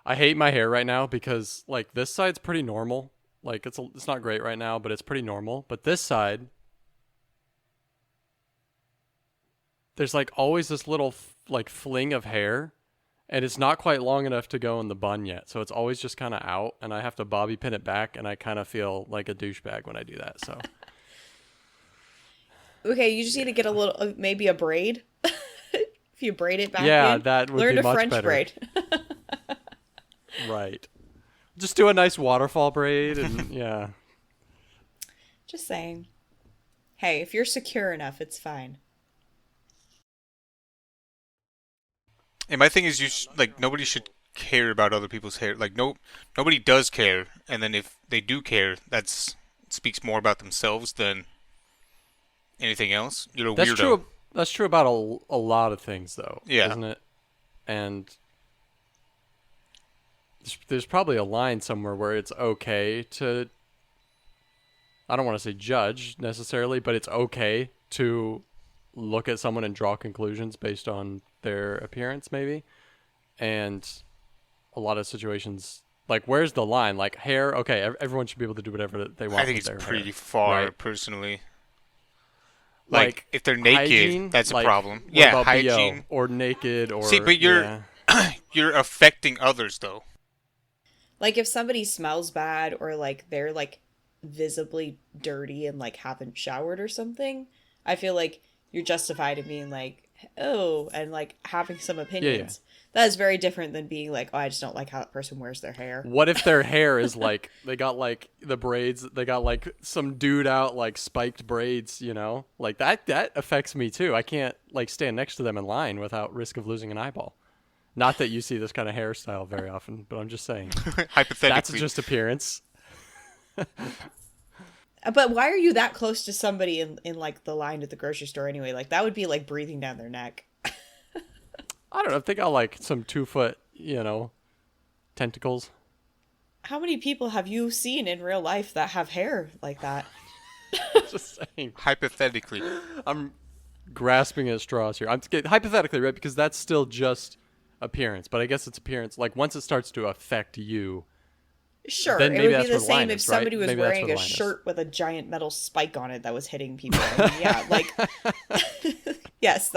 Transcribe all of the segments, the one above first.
I hate my hair right now because like this side's pretty normal. Like it's not great right now, but it's pretty normal. But this side, there's like always this little like fling of hair, and it's not quite long enough to go in the bun yet. So it's always just kind of out, and I have to bobby pin it back, and I kind of feel like a douchebag when I do that. So Okay, you just need to get a little, maybe a braid. If you braid it back yeah, in, that would learn be to much French better. braid. Right. Just do a nice waterfall braid, and yeah. Just saying. Hey, if you're secure enough, it's fine. And my thing is, like nobody should care about other people's hair. Like nobody does care. And then if they do care, that's speaks more about themselves than anything else. You're a That's weirdo. true. That's true about a lot of things, though, Yeah. isn't it? And there's probably a line somewhere where it's okay to. I don't want to say judge necessarily, but it's okay to look at someone and draw conclusions based on their appearance, maybe. And a lot of situations, like where's the line? Like hair, okay, everyone should be able to do whatever they I want think with it's their pretty hair, far, right? personally. Like, Like if they're naked, hygiene, that's a like problem. what Yeah, about BO hygiene. or naked See, or but you're yeah. you're affecting others, though. Like if somebody smells bad or like they're like visibly dirty and like haven't showered or something, I feel like you're justified in being like, oh, and like having some Yeah, yeah. opinions. That is very different than being like, oh, I just don't like how that person wears their hair. What if their hair is like they got like the braids, they got like some dude out like spiked braids, you know? Like that affects me too. I can't like stand next to them in line without risk of losing an eyeball. Not that you see this kind of hairstyle very often, but I'm just saying. That's Hypothetically. just appearance. But why are you that close to somebody in like the line at the grocery store anyway? Like that would be like breathing down their neck. I don't know, if they got like some 2 foot, tentacles. How many people have you seen in real life that have hair like that? Just saying. Hypothetically. I'm grasping at straws here. Hypothetically, right? Because that's still just appearance, but I guess it's appearance. Like once it starts to affect you, Sure, then it maybe would be that's the where the line same if is, right? somebody was Maybe that's where wearing the a line is. shirt with a giant metal spike on it that was hitting people. I mean, yeah, like yes,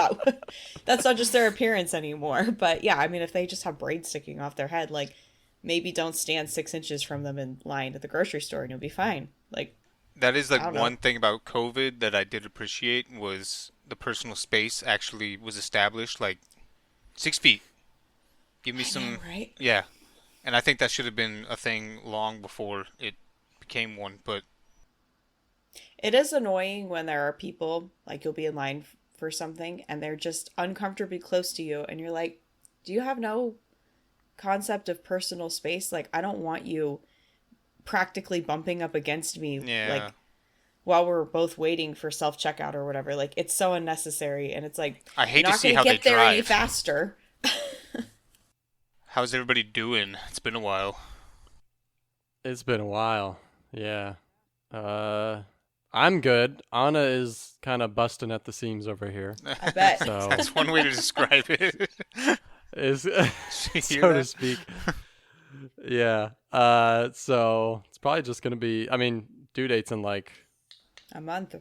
that's not just their appearance anymore. But yeah, I mean, if they just have braids sticking off their head, like maybe don't stand 6 inches from them in line at the grocery store and you'll be fine. Like That is I like don't know. one thing about COVID that I did appreciate was the personal space actually was established. Like 6 feet. Give me I know, some. right? Yeah. And I think that should have been a thing long before it became one. But It is annoying when there are people like you'll be in line for something and they're just uncomfortably close to you and you're like, "Do you have no concept of personal space? Like I don't want you practically bumping up against me yeah, like while we're both waiting for self-checkout or whatever. Like it's so unnecessary and it's like I you're hate to not see going to how they get there any drive. faster." How's everybody doing? It's been a while. It's been a while. Yeah. Uh, I'm good. Anna is kind of busting at the seams over here. I bet. So That's one way to describe it. is Did you hear so to that? speak. Yeah. So it's probably just gonna be. I mean, due date's in like A month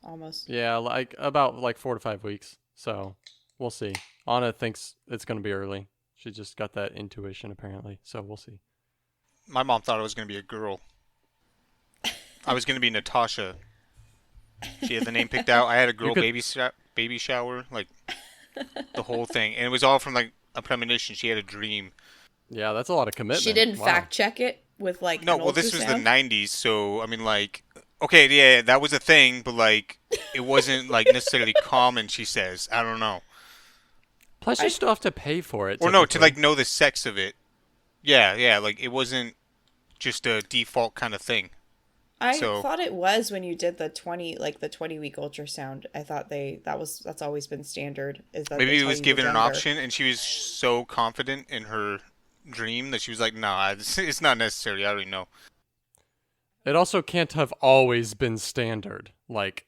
almost. yeah, like about like 4 to 5 weeks. So we'll see. Anna thinks it's gonna be early. She just got that intuition apparently. So we'll see. My mom thought I was going to be a girl. I was going to be Natasha. She had the name picked out. I had a You girl could. baby shower, like the whole thing, and it was all from like a premonition. She had a dream. Yeah, that's a lot of She commitment. didn't Wow. fact check it with like No, an well, this was the ultrasound. '90s, so I mean, like, okay, yeah, that was a thing, but like, it wasn't like necessarily common. She says, I don't know, Plus, you I still have to pay for it. or no, to Typically. like know the sex of it. Yeah, yeah, like it wasn't just a default kind of thing. I So thought it was when you did the 20-week ultrasound. I thought that's always been standard is that they maybe it tell was you the given an gender. option, and she was so confident in her dream that she was like, "Nah, it's not necessary. I already know." It also can't have always been standard. Like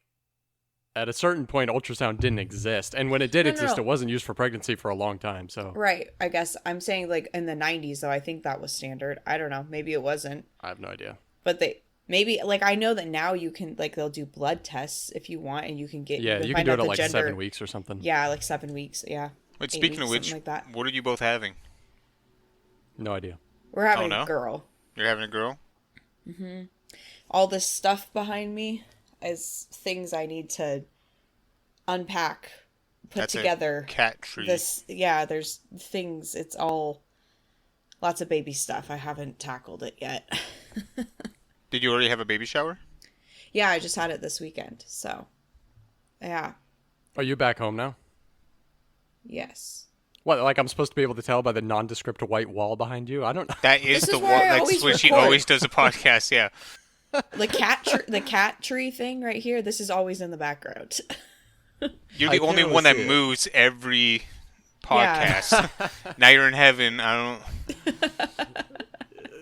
at a certain point, ultrasound didn't exist, and when it did No, exist, no. it wasn't used for pregnancy for a long time. So Right. I guess I'm saying like in the 90s though. I think that was standard. I don't know. Maybe it wasn't. I have no idea. But they maybe like I know that now you can like they'll do blood tests if you want and you can get Yeah, you can find do out it at the like gender. 7 weeks or something. Yeah, like 7 weeks. Yeah. Wait, 8 speaking of weeks, which, something like that. what are you both having? No idea. We're having no? a girl. You're having a girl? All this stuff behind me is things I need to unpack, put That's together. a cat tree. There's things. It's all lots of baby stuff. I haven't tackled it yet. Did you already have a baby shower? Yeah, I just had it this weekend. So, yeah. Are you back home now? Yes. What, like I'm supposed to be able to tell by the nondescript white wall behind you? I don't know. That is This the is one. where I That's always when she record. always does a podcast. Yeah. The cat tree thing right here. This is always in the background. You're I the only clearly one that see it. moves every Yeah. podcast. Now you're in heaven. I don't.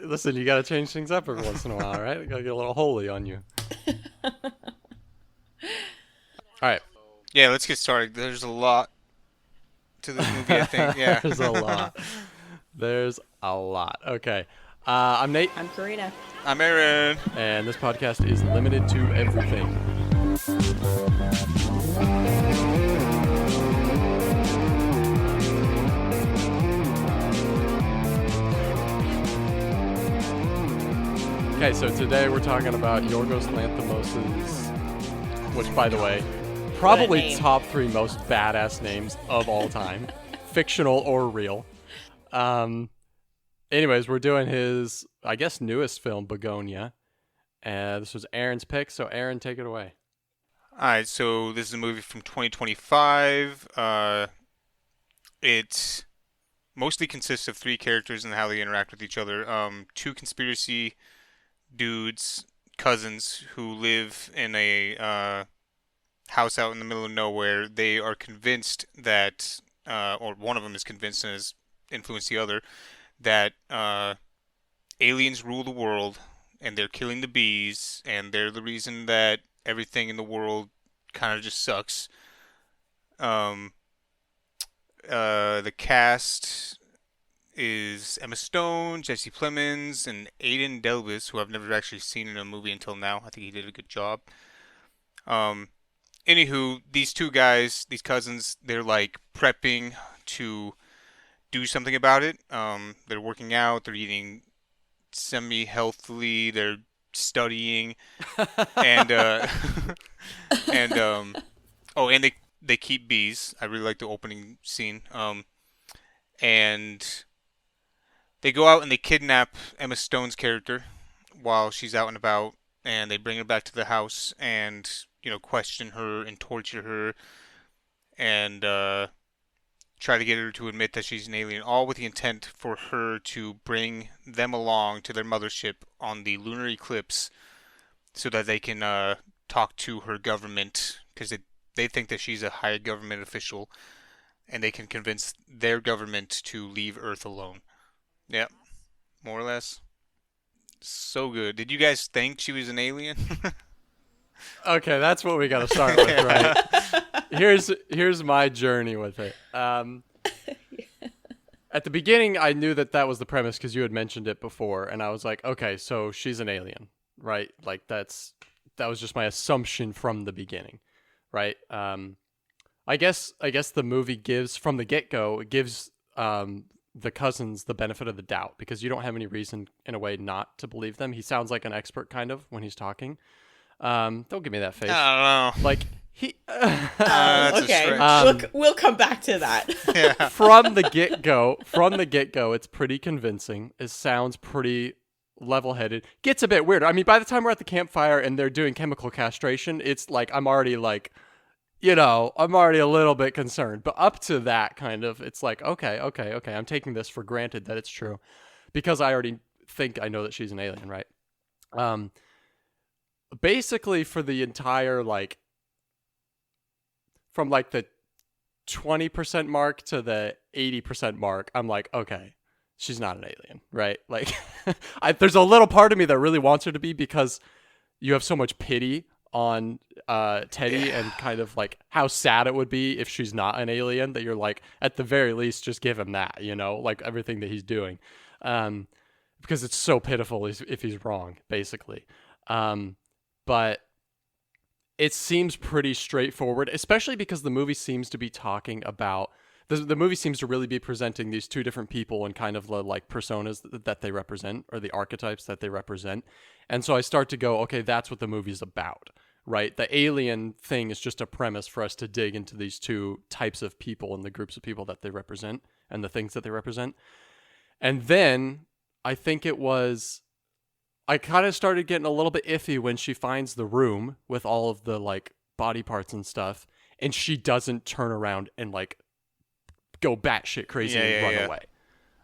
Listen, you got to change things up every once in a while, right? Got to get a little holy on you. All right. Yeah, let's get started. There's a lot to this movie, I think. Yeah. There's a lot. There's a lot. Okay. I'm Nate, I'm Karina. I'm Aaron. and this podcast is limited to everything. Okay, so today we're talking about Yorgos Lanthimos', which, by the way, probably name. top 3 most badass names of all time, fictional or real. Anyways, we're doing his, I guess, newest film, Bugonia. This was Aaron's pick, so Aaron, take it away. All right, so this is a movie from 2025. It mostly consists of 3 characters and how they interact with each other. 2 conspiracy dudes, cousins, who live in a house out in the middle of nowhere. They are convinced that, or one of them is convinced and has influenced the other, that aliens rule the world and they're killing the bees and they're the reason that everything in the world kind of just sucks. The cast is Emma Stone, Jesse Plemons, and Aidan Delvis, who I've never actually seen in a movie until now. I think he did a good job. Anywho, these 2 guys, these cousins, they're like prepping to do something about it. They're working out, they're eating semi-healthily, they're studying, and and they keep bees. I really like the opening scene. And they go out and they kidnap Emma Stone's character while she's out and about, and they bring her back to the house and, question her and torture her and try to get her to admit that she's an alien, all with the intent for her to bring them along to their mothership on the lunar eclipse so that they can talk to her government, because they think that she's a high government official and they can convince their government to leave Earth alone. Yep, more or less. So good. Did you guys think she was an alien? Okay, that's what we got to start with, right? Here's my journey with it. At the beginning, I knew that was the premise because you had mentioned it before, and I was like, okay, so she's an alien, right? Like that was just my assumption from the beginning, right? I guess the movie gives from the get-go, it gives the cousins the benefit of the doubt because you don't have any reason in a way not to believe them. He sounds like an expert kind of when he's talking. Don't give me that face. I don't know. Like he That's a Okay. stretch. We'll come back to that. Yeah. from the get-go, it's pretty convincing. It sounds pretty level-headed. Gets a bit weird. I mean, by the time we're at the campfire and they're doing chemical castration, it's like I'm already a little bit concerned. But up to that kind of, it's like, okay. I'm taking this for granted that it's true because I already think I know that she's an alien, right? Basically for the entire, from the 20% mark to the 80% mark, I'm like, okay, she's not an alien, right? Like, there's a little part of me that really wants her to be because you have so much pity on Teddy and kind of like how sad it would be if she's not an alien, that you're like, at the very least, just give him that, like everything that he's doing. Because it's so pitiful if he's wrong, basically. But it seems pretty straightforward, especially because the movie seems to be talking about the movie seems to really be presenting these two different people and kind of the like personas that they represent, or the archetypes that they represent. And so I start to go, okay, that's what the movie's about, right? The alien thing is just a premise for us to dig into these two types of people and the groups of people that they represent and the things that they represent. And then I think I kind of started getting a little bit iffy when she finds the room with all of the like body parts and stuff, and she doesn't turn around and like go batshit crazy and run away.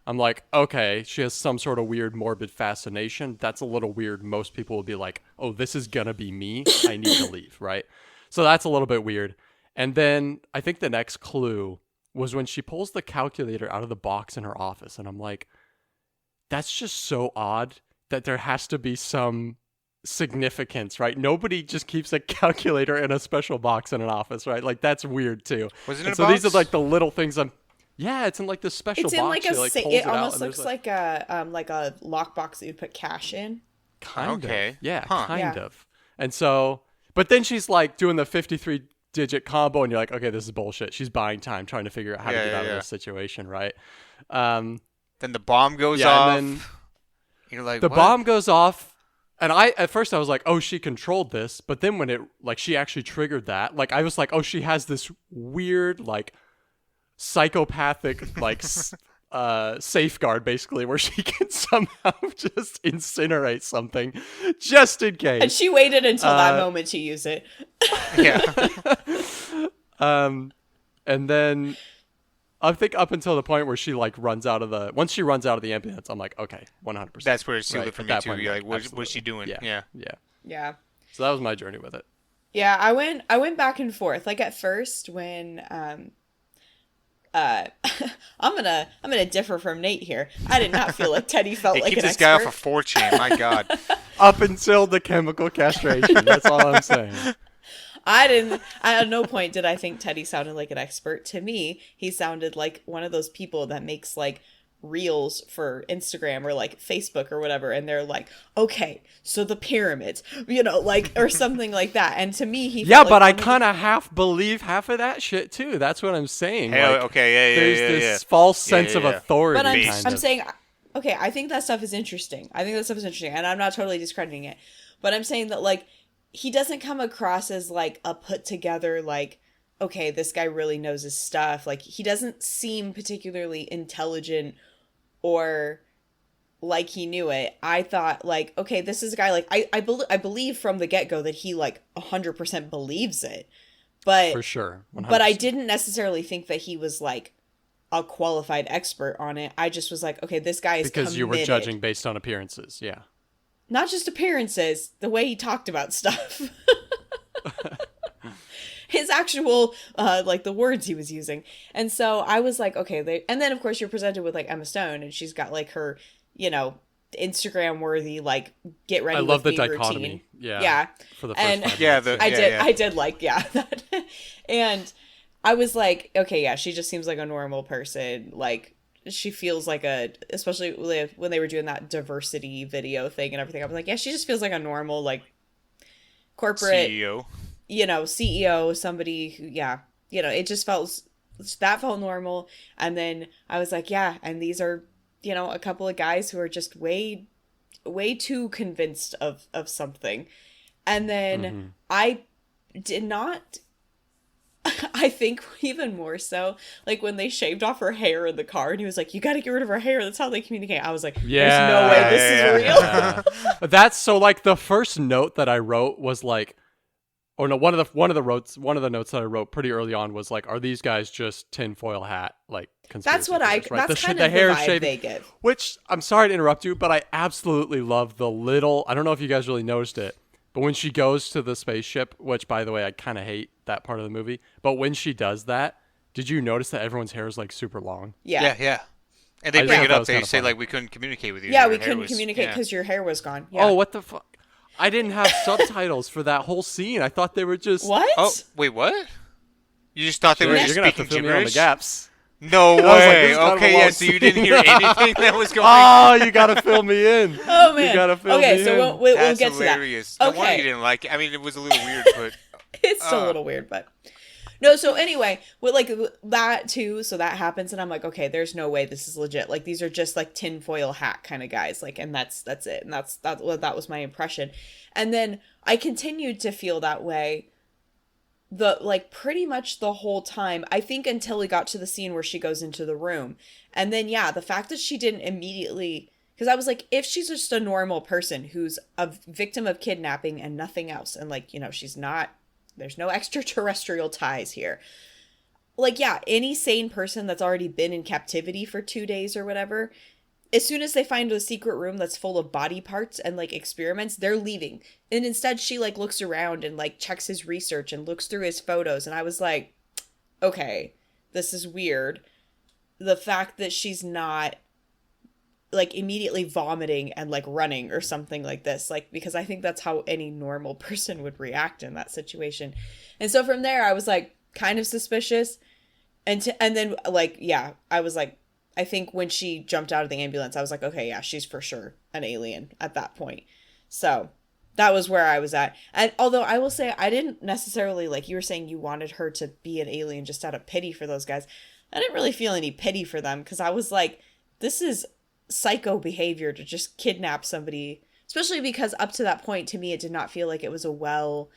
I'm like, okay, she has some sort of weird morbid fascination. That's a little weird. Most people would be like, oh, this is gonna be me. I need to leave, right? So that's a little bit weird. And then I think the next clue was when she pulls the calculator out of the box in her office, and I'm like, that's just so odd that there has to be some significance, right? Nobody just keeps a calculator in a special box in an office, right? Like, that's weird too. Was it in a so box? These are like the little things it's in like this special It's box. in like She, like, pulls it out, almost and looks there's like a lockbox that you'd put cash in. kind Okay. of. Yeah, Huh. kind Yeah. of. And so, but then she's like doing the 53-digit combo, and you're like, okay, this is bullshit. She's buying time trying to figure out how to get out of this situation, right? Then the bomb goes Yeah, off. and then You're like, the what? bomb goes off, and at first I was like, oh, she controlled this. But then when she actually triggered that, like, I was like, oh, she has this weird, like, psychopathic, like, safeguard, basically, where she can somehow just incinerate something just in case. And she waited until that moment to use it. Yeah. And then I think up until the point where she like once she runs out of the ambulance, I'm like, okay, 100%. That's where it sealed Right, it for at me that too. point, You're like, what's absolutely. she doing? Yeah. Yeah. So that was my journey with it. Yeah, I went back and forth. Like at first when I'm gonna differ from Nate here. I did not feel like Teddy felt Hey, like keep an this expert. guy off of 4chan. My God. Up until the chemical castration. That's all I'm saying. At no point did I think Teddy sounded like an expert. To me, he sounded like one of those people that makes like reels for Instagram or like Facebook or whatever, and they're like, okay, so the pyramids, like, or something like that. And to me, he Yeah, felt but I like kind of half believe half of that shit too. That's what I'm saying. Hey, Like, okay, yeah, there's yeah, this yeah. false sense of yeah. authority. But I'm kind of. saying, okay, I think that stuff is interesting. And I'm not totally discrediting it. But I'm saying that, like, he doesn't come across as, like, a put together, like, okay, this guy really knows his stuff. Like, he doesn't seem particularly intelligent or like he knew it. I thought, like, okay, this is a guy, like, I believe from the get-go that he, like, 100% believes it. But For sure. 100%. But I didn't necessarily think that he was, like, a qualified expert on it. I just was like, okay, this guy is Because you were committed. judging based on appearances. Yeah. Not just appearances, the way he talked about stuff. His actual, like, the words he was using. And so I was like, okay, and then, of course, you're presented with, like, Emma Stone, and she's got, like, her, Instagram-worthy, like, get ready I love with the me dichotomy. routine. Yeah. For the first And- 5 Yeah, minutes. I did like that. And I was like, okay, yeah, she just seems like a normal person. Like, she feels like especially when they were doing that diversity video thing and everything. I was like, yeah, she just feels like a normal, like, corporate, CEO. CEO, somebody who, it just felt normal. And then I was like, yeah, and these are, a couple of guys who are just way too convinced of something. And then I did not, I think even more so, like when they shaved off her hair in the car and he was like, you got to get rid of her hair. That's how they communicate. I was like, there's no way this is real. Yeah. That's so, like, the first note that I wrote was like, or no, one of the notes that I wrote pretty early on was like, are these guys just tinfoil hat, like, conspiracy That's what theorists, right? that's kind the of the hair vibe shaving, they give. which, I'm sorry to interrupt you, but I absolutely love the little, I don't know if you guys really noticed it, but when she goes to the spaceship, which, by the way, I kind of hate that part of the movie, but when she does that, did you notice that everyone's hair is, like, super long? Yeah. And they I just bring thought it that up. was They kinda say, funny. like, we couldn't communicate with you. Yeah, Your we hair couldn't was- communicate yeah. because your hair was gone. Yeah. Oh, what the fuck? I didn't have subtitles for that whole scene. I thought they were just. What? Oh, wait, what? You just thought they were You're just gonna have to speaking fill me in on the gibberish? gaps. No was like, way. this is kind of a Okay, long yeah, so you didn't hear scene. anything that was going Oh, you gotta fill me in. Oh man. You gotta fill okay, me so in. we'll That's get hilarious. to that. No wonder you Okay, didn't like it. I mean, it was a little weird, but it's still a little weird, but no. So anyway, with like that too, so that happens, and I'm like, okay, there's no way this is legit. Like these are just like tinfoil hat kind of guys. Like, and that's it, and that was my impression. And then I continued to feel that way pretty much the whole time, I think, until we got to the scene where she goes into the room. And then yeah, the fact that she didn't immediately, because I was like, if she's just a normal person who's a victim of kidnapping and nothing else, and like, she's not, there's no extraterrestrial ties here, like, yeah, any sane person that's already been in captivity for 2 days or whatever, as soon as they find a secret room that's full of body parts and like experiments, they're leaving. And instead she like looks around and like checks his research and looks through his photos. And I was like, okay, this is weird. The fact that she's not like immediately vomiting and like running or something like this, like, because I think that's how any normal person would react in that situation. And so from there I was like kind of suspicious. And then like, yeah, I was like, I think when she jumped out of the ambulance, I was like, okay, yeah, she's for sure an alien at that point. So that was where I was at. And although I will say, I didn't necessarily, like you were saying, you wanted her to be an alien just out of pity for those guys. I didn't really feel any pity for them, because I was like, this is psycho behavior to just kidnap somebody, especially because up to that point, to me, it did not feel like it was a well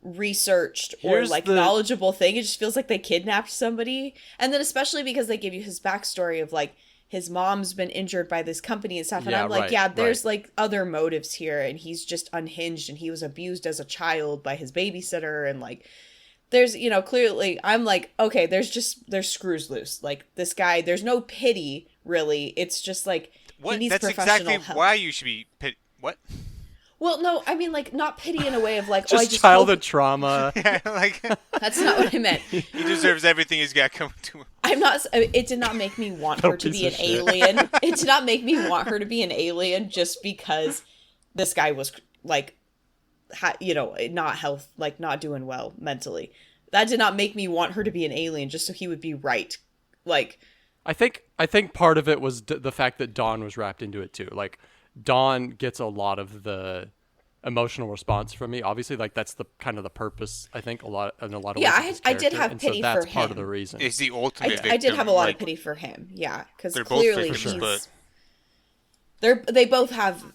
researched or Here's like knowledgeable thing. It just feels like they kidnapped somebody. And then especially because they give you his backstory of like his mom's been injured by this company and stuff, and Yeah, I'm like, right, yeah, there's right. like other motives here, and he's just unhinged, and he was abused as a child by his babysitter, and like there's, clearly I'm like, okay, there's screws loose. Like this guy, there's no pity really. It's just like he what? needs That's professional exactly help. why you should be what? Well, no, I mean, like, not pity in a way of like, Just oh, I just childhood hope... trauma. Yeah, like That's not what I meant. he deserves everything he's got coming to him. I'm not. It did not make me want her to piece be of an shit. alien. It did not make me want her to be an alien just because this guy was like, not doing well mentally. That did not make me want her to be an alien just so he would be right. Like, I think part of it was the fact that Dawn was wrapped into it too. Like, Dawn gets a lot of the emotional response from me. Obviously, like that's the kind of the purpose. I think in a lot of yeah, ways. Of his I did character, have and pity so that's for part him. of the reason. Is the ultimate victim. I did have a lot like, of pity for him. Yeah, because they're both clearly victims, he's. but They both have.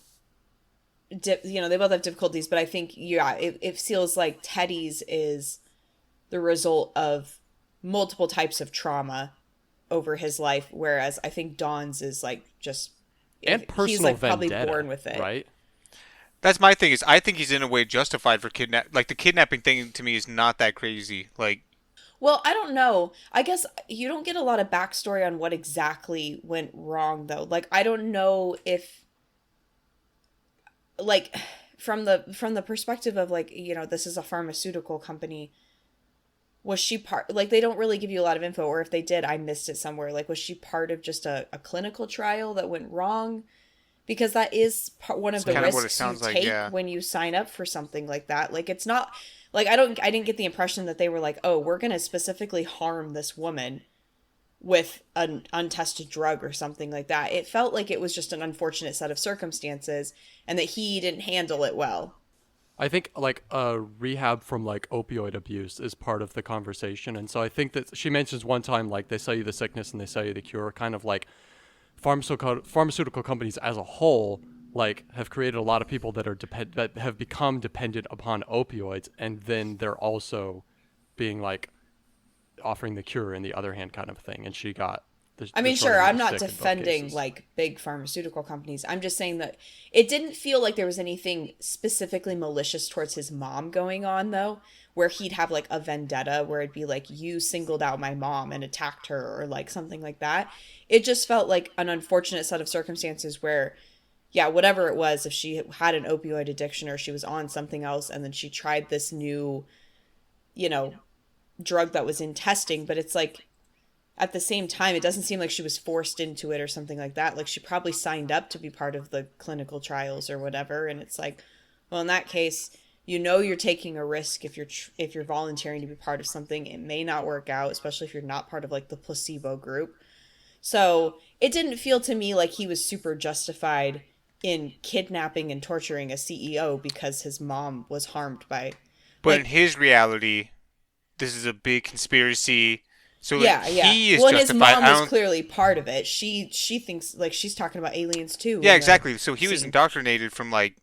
They both have difficulties, but I think it feels like Teddy's is the result of multiple types of trauma over his life, whereas I think Dawn's is like just And personal he's like vendetta, probably born with it, right? that's my thing. Is I think he's in a way justified for kidnap. Like the kidnapping thing to me is not that crazy. Like, Well, I don't know. I guess you don't get a lot of backstory on what exactly went wrong, though. Like, I don't know if, like, from the perspective of like, this is a pharmaceutical company. Was she part, like, they don't really give you a lot of info, or if they did, I missed it somewhere. Like, was she part of just a clinical trial that went wrong? Because that is one of the kind of what it risks sounds you like, take yeah. when you sign up for something like that. Like, it's not, like, I didn't get the impression that they were like, oh, we're going to specifically harm this woman with an untested drug or something like that. It felt like it was just an unfortunate set of circumstances and that he didn't handle it well. I think like rehab from like opioid abuse is part of the conversation, and so I think that she mentions one time like they sell you the sickness and they sell you the cure, kind of like pharmaceutical companies as a whole like have created a lot of people that are that have become dependent upon opioids, and then they're also being like offering the cure in the other hand kind of thing. And she got I mean, sort sure, of I'm not sick in both defending cases. like big pharmaceutical companies. I'm just saying that it didn't feel like there was anything specifically malicious towards his mom going on, though, where he'd have like a vendetta where it'd be like, you singled out my mom and attacked her, or like something like that. It just felt like an unfortunate set of circumstances where, yeah, whatever it was, if she had an opioid addiction or she was on something else and then she tried this new, drug that was in testing, but it's like, at the same time, it doesn't seem like she was forced into it or something like that. Like, she probably signed up to be part of the clinical trials or whatever. And it's like, Well, in that case, you know you're taking a risk if you're volunteering to be part of something. It may not work out, especially if you're not part of like the placebo group. So it didn't feel to me like he was super justified in kidnapping and torturing a CEO because his mom was harmed by, But in like, his reality, this is a big conspiracy. So like yeah, yeah. he is Well, and his justified. mom I was don't. clearly part of it. She thinks like she's talking about aliens too Yeah, in the exactly. So he was scene. indoctrinated from like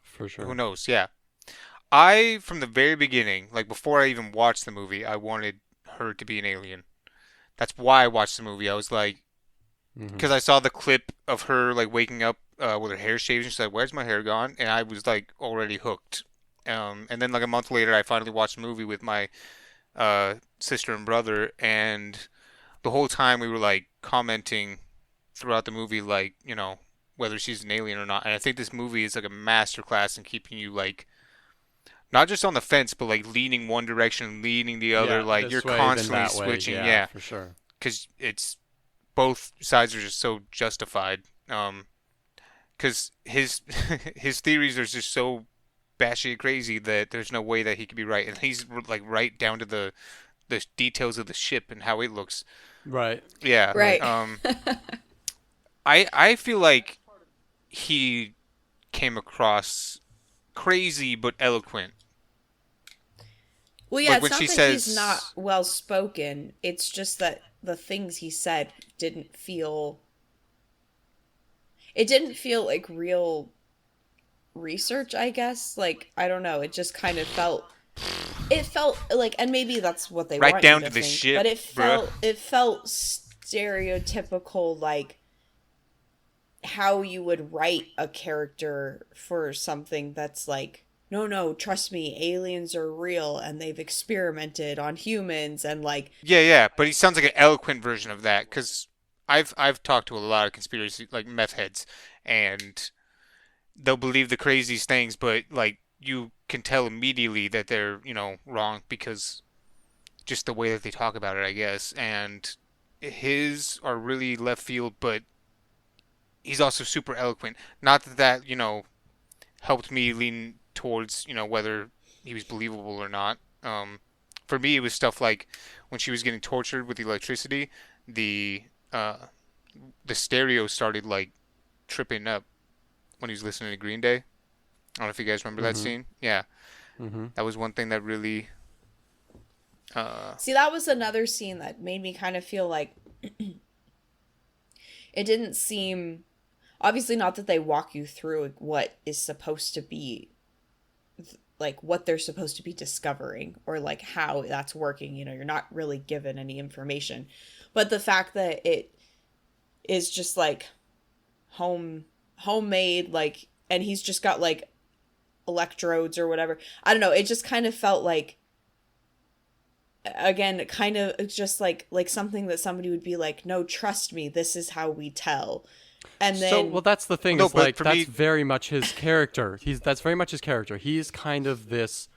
For who sure. knows? Yeah. I from the very beginning, like before I even watched the movie, I wanted her to be an alien. That's why I watched the movie. I was like, Hmm. because I saw the clip of her like waking up with her hair shaved, and she's like, "Where's my hair gone?" And I was like already hooked. And then like a month later, I finally watched the movie with my sister and brother, and the whole time we were like commenting throughout the movie, like whether she's an alien or not. And I think this movie is like a masterclass in keeping you like not just on the fence, but like leaning one direction, leaning the other. Yeah, Like you're this way then constantly that way. switching. Yeah, Yeah, for sure. because it's both sides are just so justified. Because his his theories are just so batshit crazy that there's no way that he could be right, and he's like right down to the details of the ship and how it looks. Right. Yeah. Right. Right. I feel like he came across crazy but eloquent. Well, yeah, Like it's when not she that he's not says, well spoken. It's just that the things he said didn't feel it didn't feel like real research, I guess. Like, I don't know, it just kind of felt like, and maybe that's what they right want you down to to the think, ship, but bruh. it felt stereotypical, like how you would write a character for something that's like, no, no, trust me, aliens are real and they've experimented on humans, and like, Yeah, yeah, but he sounds like an eloquent version of that because I've talked to a lot of conspiracy like meth heads, and they'll believe the craziest things, but like you can tell immediately that they're wrong because just the way that they talk about it, I guess. And his are really left field, but he's also super eloquent. Not that helped me lean towards whether he was believable or not. For me, it was stuff like when she was getting tortured with the electricity, the uh, the stereo started like tripping up when he was listening to Green Day. I don't know if you guys remember that Mm-hmm. scene. Yeah, Mm-hmm. that was one thing that really. Uh, see, that was another scene that made me kind of feel like it didn't seem, obviously not that they walk you through what is supposed to be, like what they're supposed to be discovering or like how that's working, you're not really given any information, but the fact that it is just like homemade, like, and he's just got like electrodes or whatever, I don't know, it just kind of felt like, again, kind of just like something that somebody would be like, no, trust me, this is how we tell. And So, then well, that's the thing no, is but like for that's me, very much his character. That's very much his character. He's kind of this.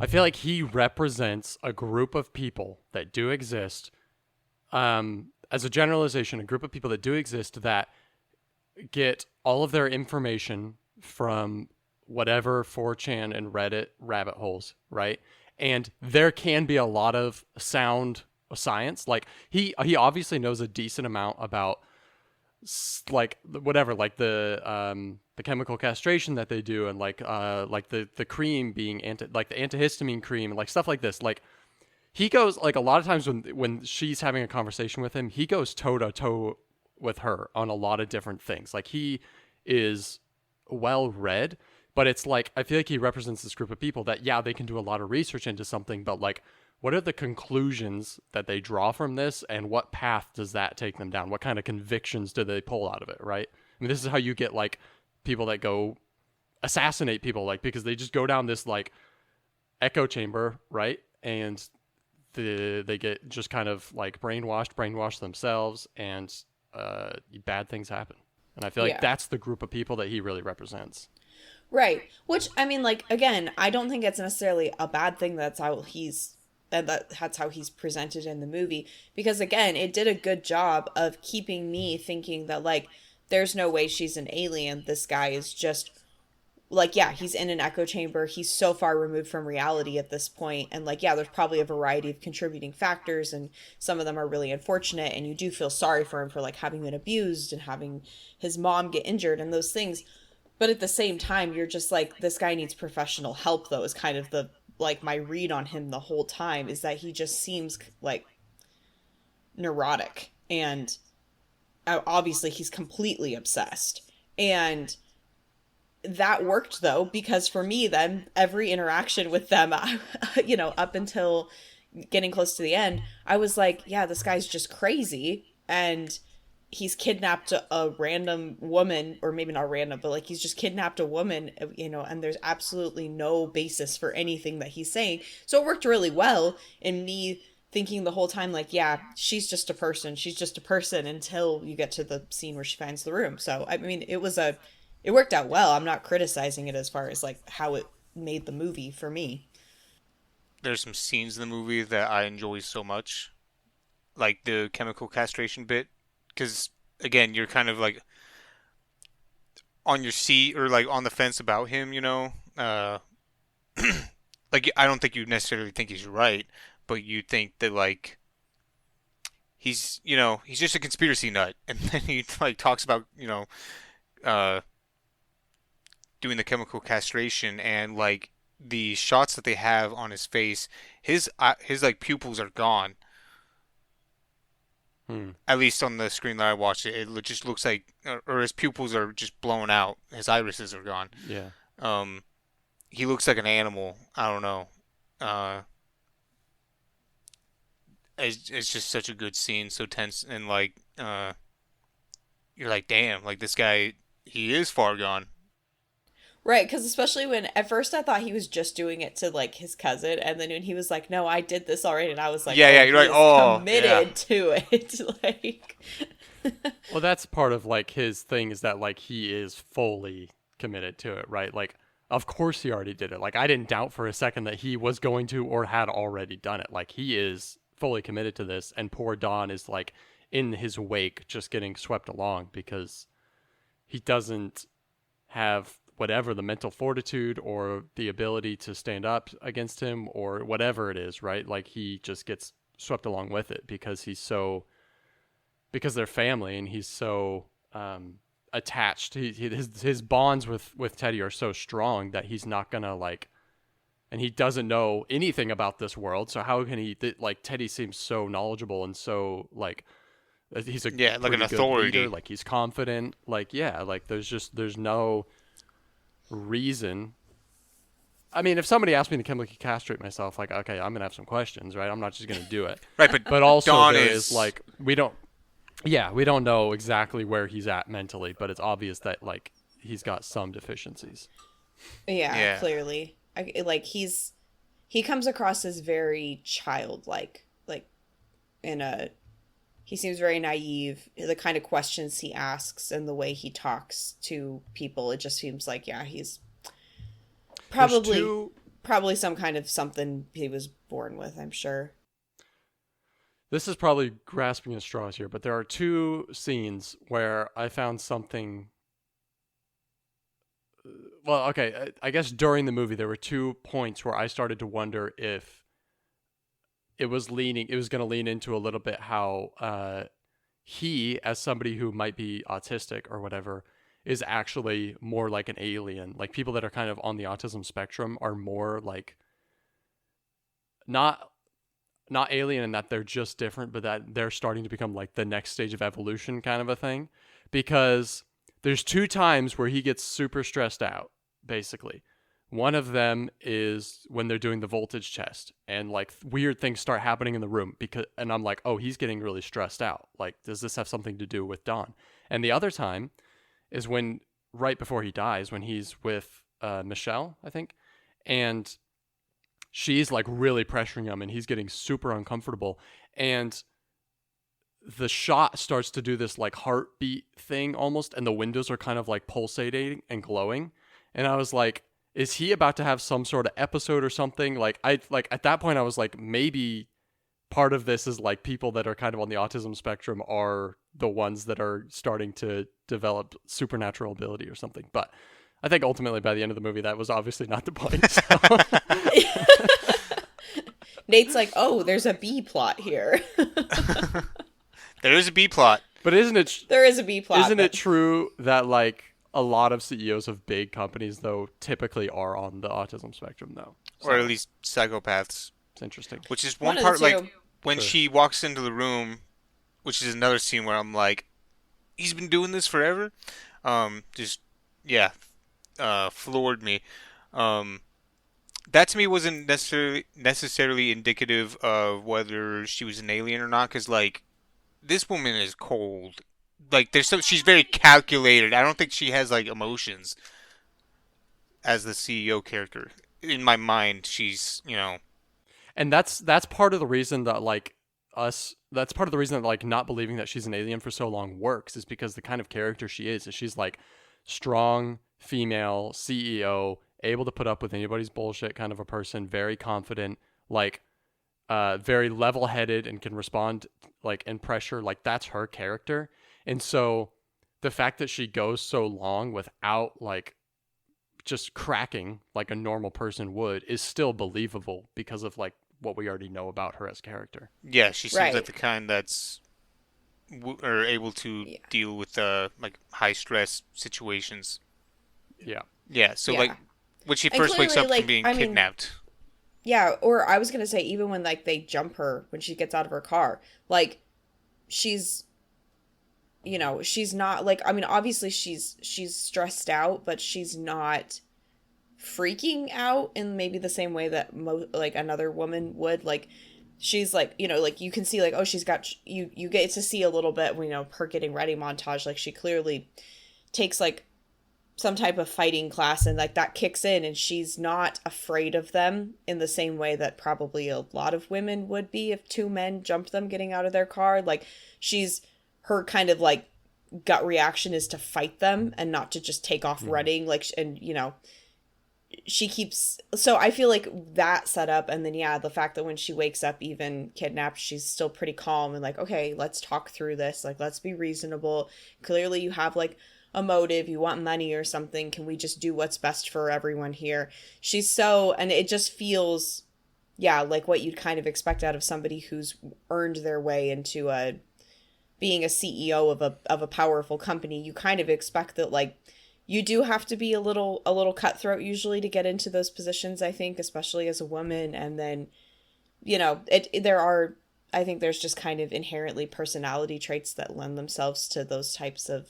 I feel like he represents a group of people that do exist. As a generalization, a group of people that do exist that get all of their information from whatever 4chan and Reddit rabbit holes, right? And there can be a lot of sound science. Like he obviously knows a decent amount about like whatever, like the chemical castration that they do, and like the cream being like the antihistamine cream and like stuff like this. Like he goes like a lot of times when she's having a conversation with him, he goes toe to toe with her on a lot of different things. Like he is well read, but it's like I feel like he represents this group of people that yeah, they can do a lot of research into something, but like what are the conclusions that they draw from this and what path does that take them down? What kind of convictions do they pull out of it, right? I mean, this is how you get like people that go assassinate people, like because they just go down this like echo chamber, right? And they get just kind of like brainwashed themselves, and bad things happen. And I feel like yeah, that's the group of people that he really represents. right, which, I mean, like, again, I don't think it's necessarily a bad thing that's how he's presented in the movie, because again, it did a good job of keeping me thinking that like there's no way she's an alien, this guy is just like, yeah, he's in an echo chamber. He's so far removed from reality at this point. And, like, yeah, there's probably a variety of contributing factors, and some of them are really unfortunate. And you do feel sorry for him for, like, having been abused and having his mom get injured and those things. But at the same time, you're just like, this guy needs professional help, though, is kind of the, like, my read on him the whole time, is that he just seems like neurotic. And obviously, he's completely obsessed. And that worked though, because for me then every interaction with them up until getting close to the end, I was like, yeah, this guy's just crazy, and he's kidnapped a random woman, or maybe not random, but like he's just kidnapped a woman, and there's absolutely no basis for anything that he's saying. So it worked really well in me thinking the whole time, like, yeah, she's just a person, until you get to the scene where she finds the room. So I mean, it worked out well. I'm not criticizing it as far as like how it made the movie for me. There's some scenes in the movie that I enjoy so much, like the chemical castration bit, because again, you're kind of like on your seat or like on the fence about him, you know. Like I don't think you necessarily think he's right, but you think that like he's just a conspiracy nut, and then he like talks about uh doing the chemical castration, and like the shots that they have on his face, his like pupils are gone. Hmm. At least on the screen that I watched just looks like, or his pupils are just blown out. His irises are gone. Yeah. Um, he looks like an animal. I don't know. Uh, it's just such a good scene, so tense, and like you're like, damn, like this guy, he is far gone. Right, because especially when at first I thought he was just doing it to like his cousin, and then when he was like, "No, I did this already," and I was like, Yeah, "Oh, yeah, you're he like, is oh, yeah. committed to it." Like, Well, that's part of like his thing, is that like he is fully committed to it, right? Like, of course he already did it. Like, I didn't doubt for a second that he was going to or had already done it. Like, he is fully committed to this, and poor Don is like in his wake, just getting swept along because he doesn't have whatever the mental fortitude or the ability to stand up against him or whatever it is, right? Like, he just gets swept along with it because because they're family, and he's so attached. His bonds with Teddy are so strong that he's not gonna like, and he doesn't know anything about this world. So how can he like? Teddy seems so knowledgeable and so like he's a Yeah, like an pretty good leader. authority. Like, he's confident. Like, yeah, like there's no reason. I mean, if somebody asked me to chemically castrate myself, like, okay, I'm gonna have some questions, right? I'm not just gonna do it. Right, but But also Don there is is like, we don't know exactly where he's at mentally, but it's obvious that like he's got some deficiencies. yeah, yeah. clearly, like he comes across as very childlike, like in a he seems very naive. The kind of questions he asks and the way he talks to people, it just seems like, yeah, he's There's probably two. probably some kind of something he was born with, I'm sure. This is probably grasping at straws here, but there are two scenes where I found something. Well, okay, I guess during the movie there were 2 points where I started to wonder if it was going to lean into a little bit how he, as somebody who might be autistic or whatever, is actually more like an alien. Like, people that are kind of on the autism spectrum are more like not not alien in that they're just different, but that they're starting to become like the next stage of evolution kind of a thing. Because there's 2 times where he gets super stressed out, basically. One of them is when they're doing the voltage test, and like weird things start happening in the room, and I'm like, oh, he's getting really stressed out. Like, does this have something to do with Don? And the other time is when, right before he dies, when he's with Michelle, I think, and she's like really pressuring him, and he's getting super uncomfortable, and the shot starts to do this like heartbeat thing almost, and the windows are kind of like pulsating and glowing, and I was like, is he about to have some sort of episode or something? Like, I like at that point I was like, maybe part of this is like people that are kind of on the autism spectrum are the ones that are starting to develop supernatural ability or something. But I think ultimately by the end of the movie that was obviously not the point. So. Nate's like, oh, there's a B plot here. There is a B plot. But There is a B plot. isn't it true that like a lot of CEOs of big companies though typically are on the autism spectrum though? So, Or at least psychopaths. it's interesting. Which is One one of part, the two. like, when Sure. she walks into the room, which is another scene where I'm like, he's been doing this forever? Just, yeah, floored me. Um, that to me wasn't necessarily indicative of whether she was an alien or not, because, like, this woman is cold. Like, she's very calculated. I don't think she has, like, emotions as the CEO character. In my mind, she's, And that's part of the reason that like that's part of the reason that like not believing that she's an alien for so long works is because the kind of character she is she's like strong female CEO, able to put up with anybody's bullshit kind of a person, very confident, like very level-headed and can respond like in pressure, like that's her character. And so the fact that she goes so long without like just cracking like a normal person would is still believable because of like what we already know about her as a character. yeah, she seems Right. like the kind that's are able to Yeah. deal with like high stress situations. Yeah. Yeah, so Yeah. like when she And first wakes clearly, up from like, being I mean, kidnapped. Yeah, or I was gonna say even when like they jump her when she gets out of her car, like she's she's not like I mean obviously she's stressed out, but she's not freaking out in maybe the same way that like another woman would. Like she's like like you can see like oh she's got you get to see a little bit her getting ready montage, like she clearly takes like some type of fighting class and like that kicks in and she's not afraid of them in the same way that probably a lot of women would be if two men jumped them getting out of their car. Like she's her kind of like gut reaction is to fight them and not to just take off running like and she keeps so I feel like that setup and then yeah the fact that when she wakes up even kidnapped she's still pretty calm and like okay let's talk through this, like let's be reasonable, clearly you have like a motive, you want money or something, can we just do what's best for everyone here. She's so and it just feels yeah like what you'd kind of expect out of somebody who's earned their way into being a CEO of a powerful company. You kind of expect that like you do have to be a little cutthroat usually to get into those positions, I think, especially as a woman. And then I think there's just kind of inherently personality traits that lend themselves to those types of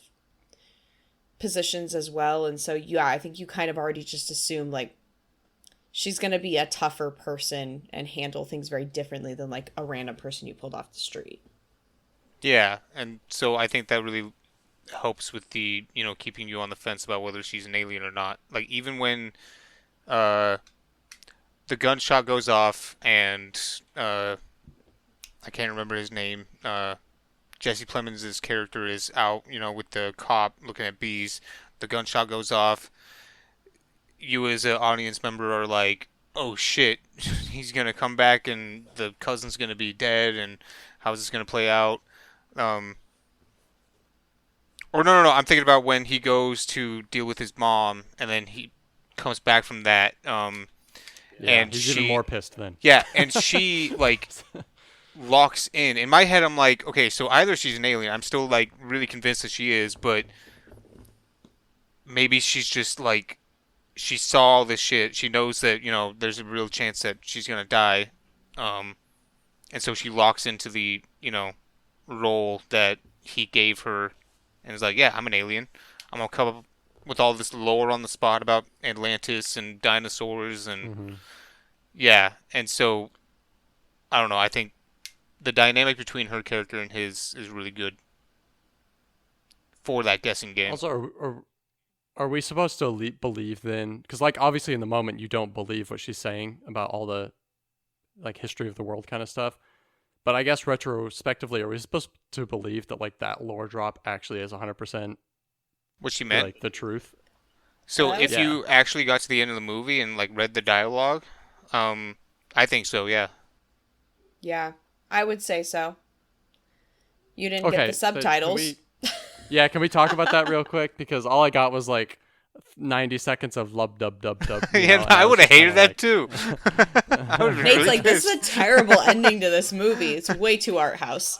positions as well. And so yeah, I think you kind of already just assume like she's going to be a tougher person and handle things very differently than like a random person you pulled off the street. Yeah, and so I think that really helps with the, keeping you on the fence about whether she's an alien or not. Like even when uh the gunshot goes off and I can't remember his name. Jesse Plemons' character is out, with the cop looking at bees. The gunshot goes off. You as an audience member are like, oh shit, he's gonna come back and the cousin's gonna be dead and how's this gonna play out? Um, or no, I'm thinking about when he goes to deal with his mom and then he comes back from that. Yeah, And he's she, even more pissed then. yeah, and she like locks in. In my head, I'm like, okay, so either she's an alien. I'm still like really convinced that she is, but maybe she's just like she saw all this shit. She knows that there's a real chance that she's gonna die, and so she locks into the role that he gave her, and is like, yeah, I'm an alien. I'm gonna come up with all this lore on the spot about Atlantis and dinosaurs and Hmm. yeah, and so I don't know. I think the dynamic between her character and his is really good for that guessing game. Also, are we supposed to believe then? Because like obviously in the moment you don't believe what she's saying about all the like history of the world kind of stuff. But I guess retrospectively, are we supposed to believe that like that lore drop actually is 100% What she meant. like the truth? So if Yeah. you actually got to the end of the movie and like read the dialogue, I think so. Yeah. Yeah, I would say so. You didn't get Okay, the so subtitles. can we talk about that real quick? Because all I got was like 90 seconds of lub dub dub dub. Yeah, And I was would have just hated kinda that like, too. I would have been Nate's really like, this pissed. is a terrible ending to this movie. It's way too art house.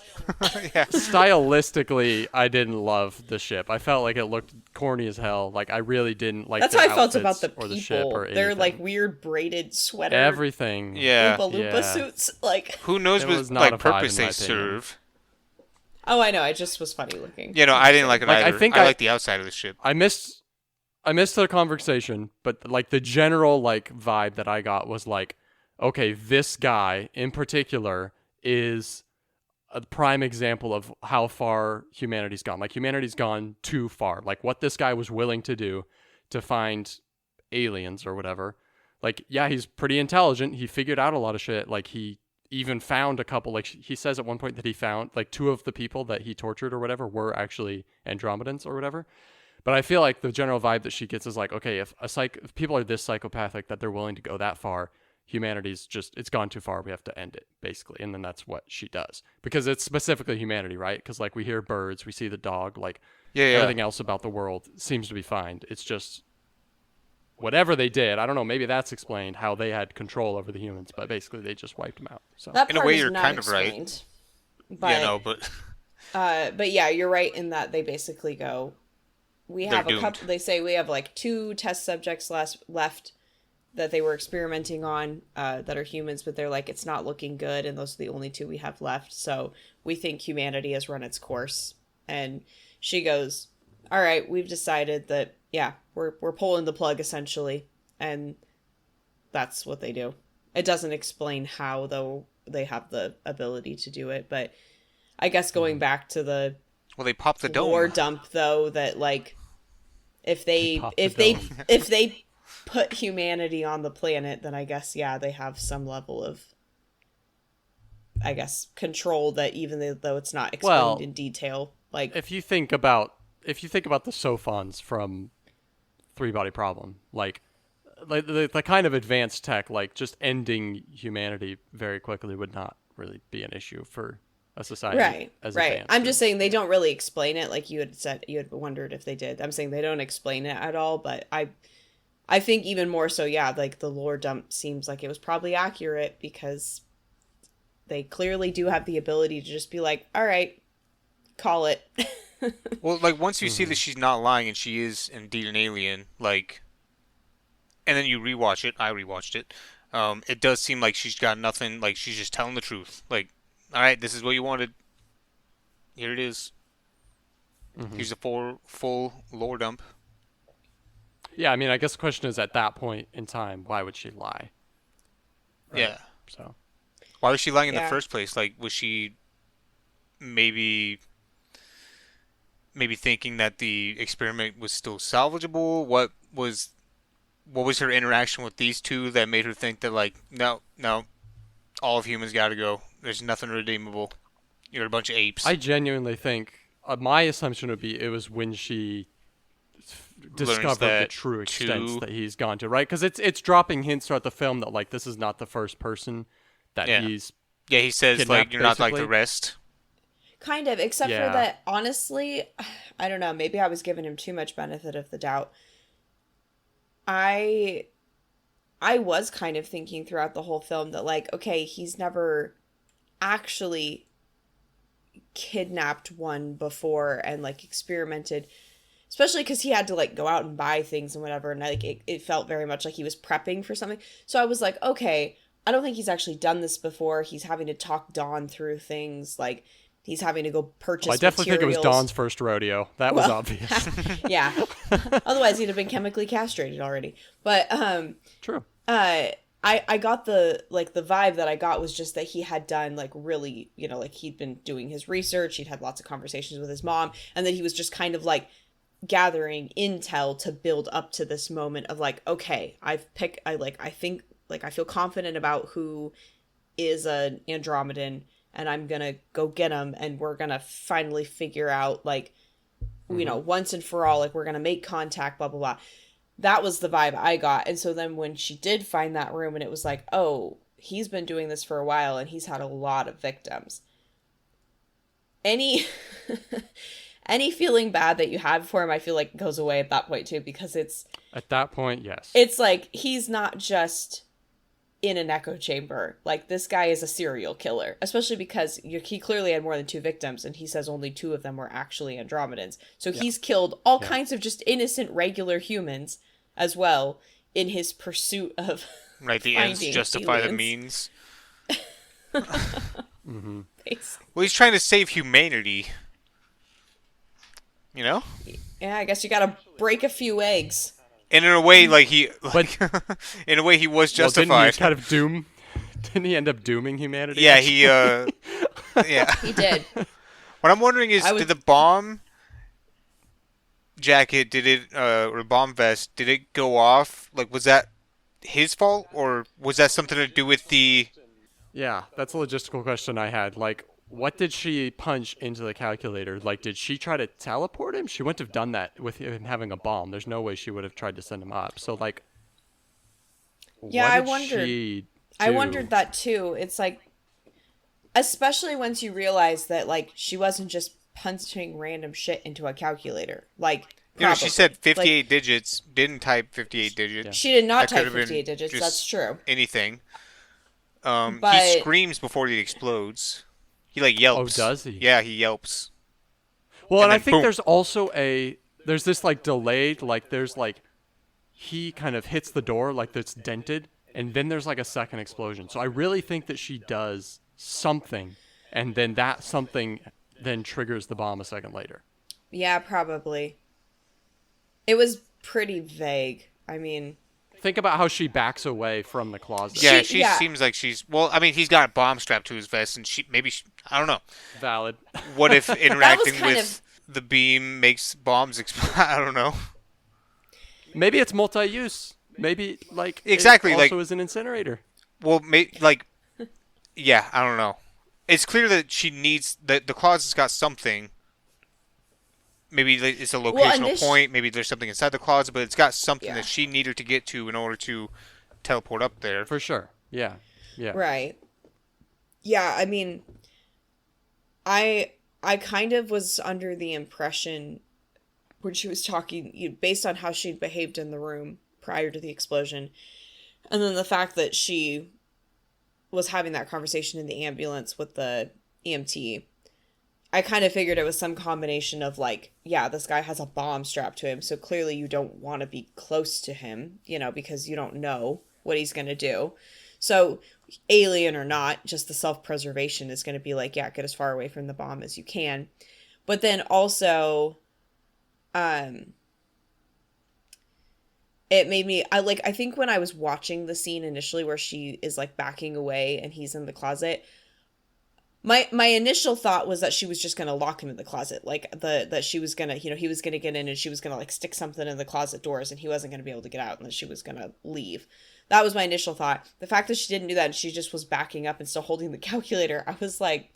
Yeah. Stylistically, I didn't love the ship. I felt like it looked corny as hell. Like I really didn't like That's their how I felt about outfits the or the ship people. or They're anything. like weird braided sweater, Everything. Yeah. Oompa Loompa Yeah. suits. Like, Who knows It what was not a vibe, purpose in my they opinion. serve? oh, I know. It just was funny looking. You know, I didn't like it Like, I either. think I I- like the outside of the ship. I missed the conversation, but like the general like vibe that I got was like, okay, this guy in particular is a prime example of how far humanity's gone. Like humanity's gone too far. Like what this guy was willing to do to find aliens or whatever. Like yeah, he's pretty intelligent. He figured out a lot of shit. Like he even found a couple, like he says at one point that he found like two of the people that he tortured or whatever were actually Andromedans or whatever. But I feel like the general vibe that she gets is like, okay, if people are this psychopathic that they're willing to go that far, humanity's just, it's gone too far. We have to end it, basically. And then that's what she does. Because it's specifically humanity, right? Because like we hear birds, we see the dog, like Yeah, yeah. everything else about the world seems to be fine. It's just whatever they did. I don't know. Maybe that's explained how they had control over the humans, but basically they just wiped them out. So That In a part way, is you're not kind of right. explained. But, Yeah, no, but but yeah, you're right in that they basically go. We They're have a doomed. couple. They say we have like 2 test subjects left that they were experimenting on that are humans, but they're like, it's not looking good, and those are the only 2 we have left. So we think humanity has run its course. And she goes, "All right, we've decided that yeah, we're pulling the plug essentially," and that's what they do. It doesn't explain how though they have the ability to do it, but I guess going back to the well, they popped the dome. lore dump though, that like if they popped the if they dome. if they put humanity on the planet, then I guess yeah, they have some level of, I guess, control that even though it's not explained Well, in detail. Like if you think about the Sophons from Three Body Problem, like the kind of advanced tech, like just ending humanity very quickly would not really be an issue for a society right, as right. advanced I'm as- just saying they don't really explain it, like you had said. You had wondered if they did. I'm saying they don't explain it at all, but I think even more so, yeah, like the lore dump seems like it was probably accurate because they clearly do have the ability to just be like, all right, call it. Well, like once you see that she's not lying and she is indeed an alien, like, and then you rewatch it. I rewatched it. It does seem like she's got nothing. Like she's just telling the truth. Like, all right, this is what you wanted. Here it is. Here's a full lore dump. Yeah, I mean, I guess the question is at that point in time, why would she lie? Yeah. So Why was she lying in the Yeah. first place? Like, was she maybe thinking that the experiment was still salvageable? What was her interaction with these two that made her think that like, no, all of humans got to go. There's nothing redeemable. You're a bunch of apes. I genuinely think my assumption would be it was when she discovered the that true extents two- that he's gone to, right? Because it's dropping hints throughout the film that like this is not the first person that Yeah. he's Yeah, he says like kidnapped, you're not like the basically. rest. Kind of, except Yeah. for that, honestly, I don't know, maybe I was giving him too much benefit of the doubt. I was kind of thinking throughout the whole film that like, okay, he's never actually kidnapped one before and like experimented, especially because he had to like go out and buy things and whatever, and like it felt very much like he was prepping for something. So I was like, okay, I don't think he's actually done this before. He's having to talk Dawn through things, like he's having to go purchase I definitely think it was materials. Dawn's first rodeo. That was Well, obvious. Yeah. Otherwise he'd have been chemically castrated already. But True. I got the vibe that I got was just that he had done like really, like he'd been doing his research, he'd had lots of conversations with his mom, and then he was just kind of like gathering intel to build up to this moment of like, okay, I think I feel confident about who is an Andromedan, and I'm gonna go get him, and we're gonna finally figure out like, once and for all, like we're gonna make contact, blah blah blah. That was the vibe I got. And so then when she did find that room and it was like, oh, he's been doing this for a while and he's had a lot of victims. Any any feeling bad that you had for him, I feel like goes away at that point too, because At that point, yes. it's like he's not just in an echo chamber. Like, this guy is a serial killer, especially because he clearly had more than 2 victims, and he says only 2 of them were actually Andromedans. So he's killed all kinds of just innocent, regular humans as well in his pursuit of Right, the ends finding justify the aliens. means. Basically. Well, he's trying to save humanity. You know? Yeah, I guess you gotta break a few eggs. And in a way, like But- in a way, he was Well, didn't justified. he kind of doom? Didn't he end up dooming humanity? Yeah, yeah. He did. What I'm wondering is, I would- did the bomb jacket, or bomb vest, did it go off? Like, was that his fault, or was that something to do with the? Yeah, that's a logistical question I had. Like, what did she punch into the calculator? Like, did she try to teleport him? She wouldn't have done that with him having a bomb. There's no way she would have tried to send him up. So, like, Yeah, what I did wondered. she I do? wondered that too. It's like, especially once you realize that, like, she wasn't just punching random shit into a calculator. Like, You know, she probably. said 58 Like, digits. Didn't type 58 digits. she did not That could type have been 58 digits. just That's true. Anything. But- He screams before he explodes. He like yelps. Oh, does he? Yeah, he yelps. Well, And and I then think boom. there's also there's this like delayed, like there's like he kind of hits the door like that's dented, and then there's like a second explosion. So I really think that she does something, and then that something then triggers the bomb a second later. Yeah, probably. It was pretty vague. I mean, Think about how she backs away from the closet. Yeah, She- she yeah. seems like she's. Well, I mean, he's got a bomb strapped to his vest, and I don't know. Valid. What if interacting kind with the beam makes bombs explode? I don't know. Maybe it's multi-use. Maybe like Exactly, it like- also is an incinerator. Well, yeah, I don't know. It's clear that she needs the closet's got something. Maybe it's a locational point. Maybe there's something inside the closet, but it's got something Yeah. that she needed to get to in order to teleport up there. For sure. Yeah. Yeah. right. Yeah, I mean, I kind of was under the impression when she was talking, based on how she'd behaved in the room prior to the explosion, and then the fact that she was having that conversation in the ambulance with the EMT, I kind of figured it was some combination of like, yeah, this guy has a bomb strapped to him, so clearly you don't want to be close to him, because you don't know what he's going to do. So, alien or not, just the self-preservation is going to be like, yeah, get as far away from the bomb as you can. But then also, it made me, I think when I was watching the scene initially where she is like backing away and he's in the closet, my initial thought was that she was just gonna lock him in the closet, like that she was gonna, he was gonna get in and she was gonna like stick something in the closet doors and he wasn't gonna be able to get out and that she was gonna leave. That was my initial thought. The fact that she didn't do that and she just was backing up and still holding the calculator, I was like,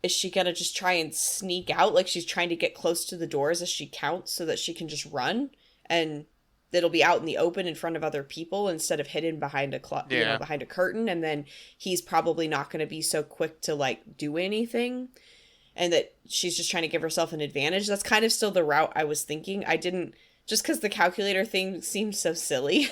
is she gonna just try and sneak out? Like she's trying to get close to the doors as she counts so that she can just run and it'll be out in the open in front of other people instead of hidden behind behind a curtain, and then he's probably not going to be so quick to like do anything, and that she's just trying to give herself an advantage. That's kind of still the route I was thinking. I didn't, just because the calculator thing seemed so silly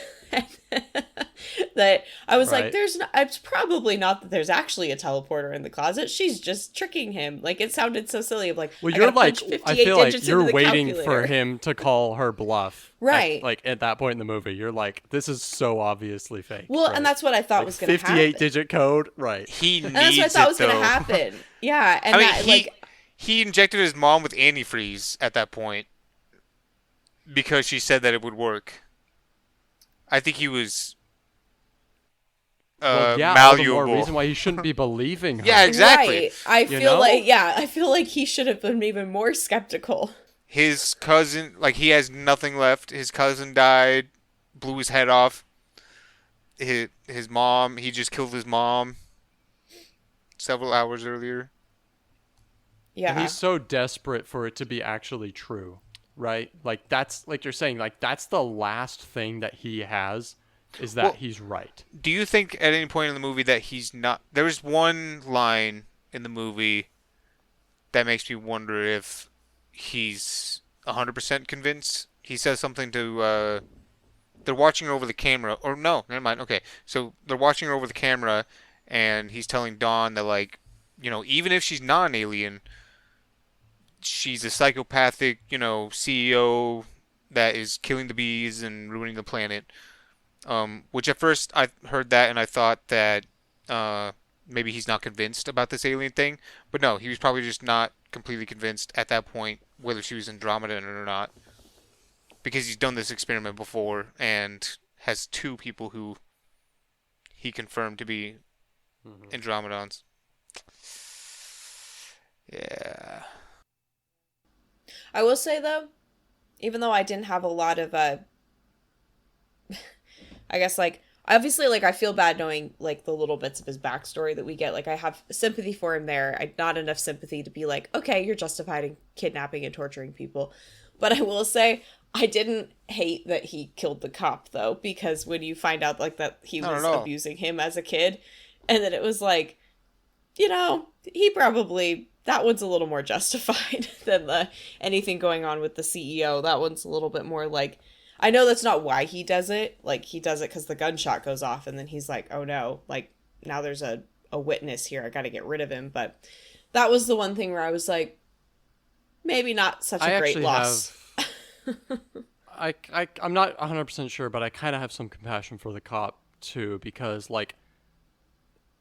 that I was like, Right. it's probably not that there's actually a teleporter in the closet. She's just tricking him. Like, it sounded so silly of like, Well, I you're gotta like, punch I 58 feel like digits you're into the waiting for calculator. him to call her bluff. Right. At that point in the movie, you're like, this is so obviously fake. Well, right? and that's what I thought Like, was going to happen. 58 digit code, right? He needs And that's what I thought was it, going to though. happen. Yeah, and I mean, that, he injected his mom with antifreeze at that point because she said that it would work. I think he was Well, yeah, all the malleable. more reason why he shouldn't be believing her. Yeah, exactly. Right. I You feel know? I feel like he should have been even more skeptical. His cousin, like, he has nothing left. His cousin died, blew his head off. His mom, he just killed his mom several hours earlier. Yeah. And he's so desperate for it to be actually true, right? Like, that's, like you're saying, like, that's the last thing that he has, is that Well, he's right. Do you think at any point in the movie that he's not... There's one line in the movie that makes me wonder if he's 100% convinced. He says something to they're watching her over the camera, or no, never mind. Okay, so they're watching her over the camera, and he's telling Dawn that, like, even if she's not an alien, she's a psychopathic, CEO that is killing the bees and ruining the planet. Which at first I heard that and I thought that uh, maybe he's not convinced about this alien thing, but no, he was probably just not completely convinced at that point whether she was Andromeda or not, because he's done this experiment before and has two people who he confirmed to be Hmm. Andromedons. Yeah. I will say though, even though I didn't have a lot of I guess like obviously like I feel bad knowing like the little bits of his backstory that we get. Like I have sympathy for him there. I not enough sympathy to be like, okay, you're justified in kidnapping and torturing people. But I will say I didn't hate that he killed the cop though, because when you find out like that he Not at was all. abusing him as a kid, and then it was like, he probably that one's a little more justified than the anything going on with the CEO. That one's a little bit more like I know that's not why he does it. Like he does it because the gunshot goes off, and then he's like, "Oh no! Like now there's a witness here. I got to get rid of him." But that was the one thing where I was like, maybe not such I a great actually loss. I'm not 100% sure, but I kind of have some compassion for the cop too, because like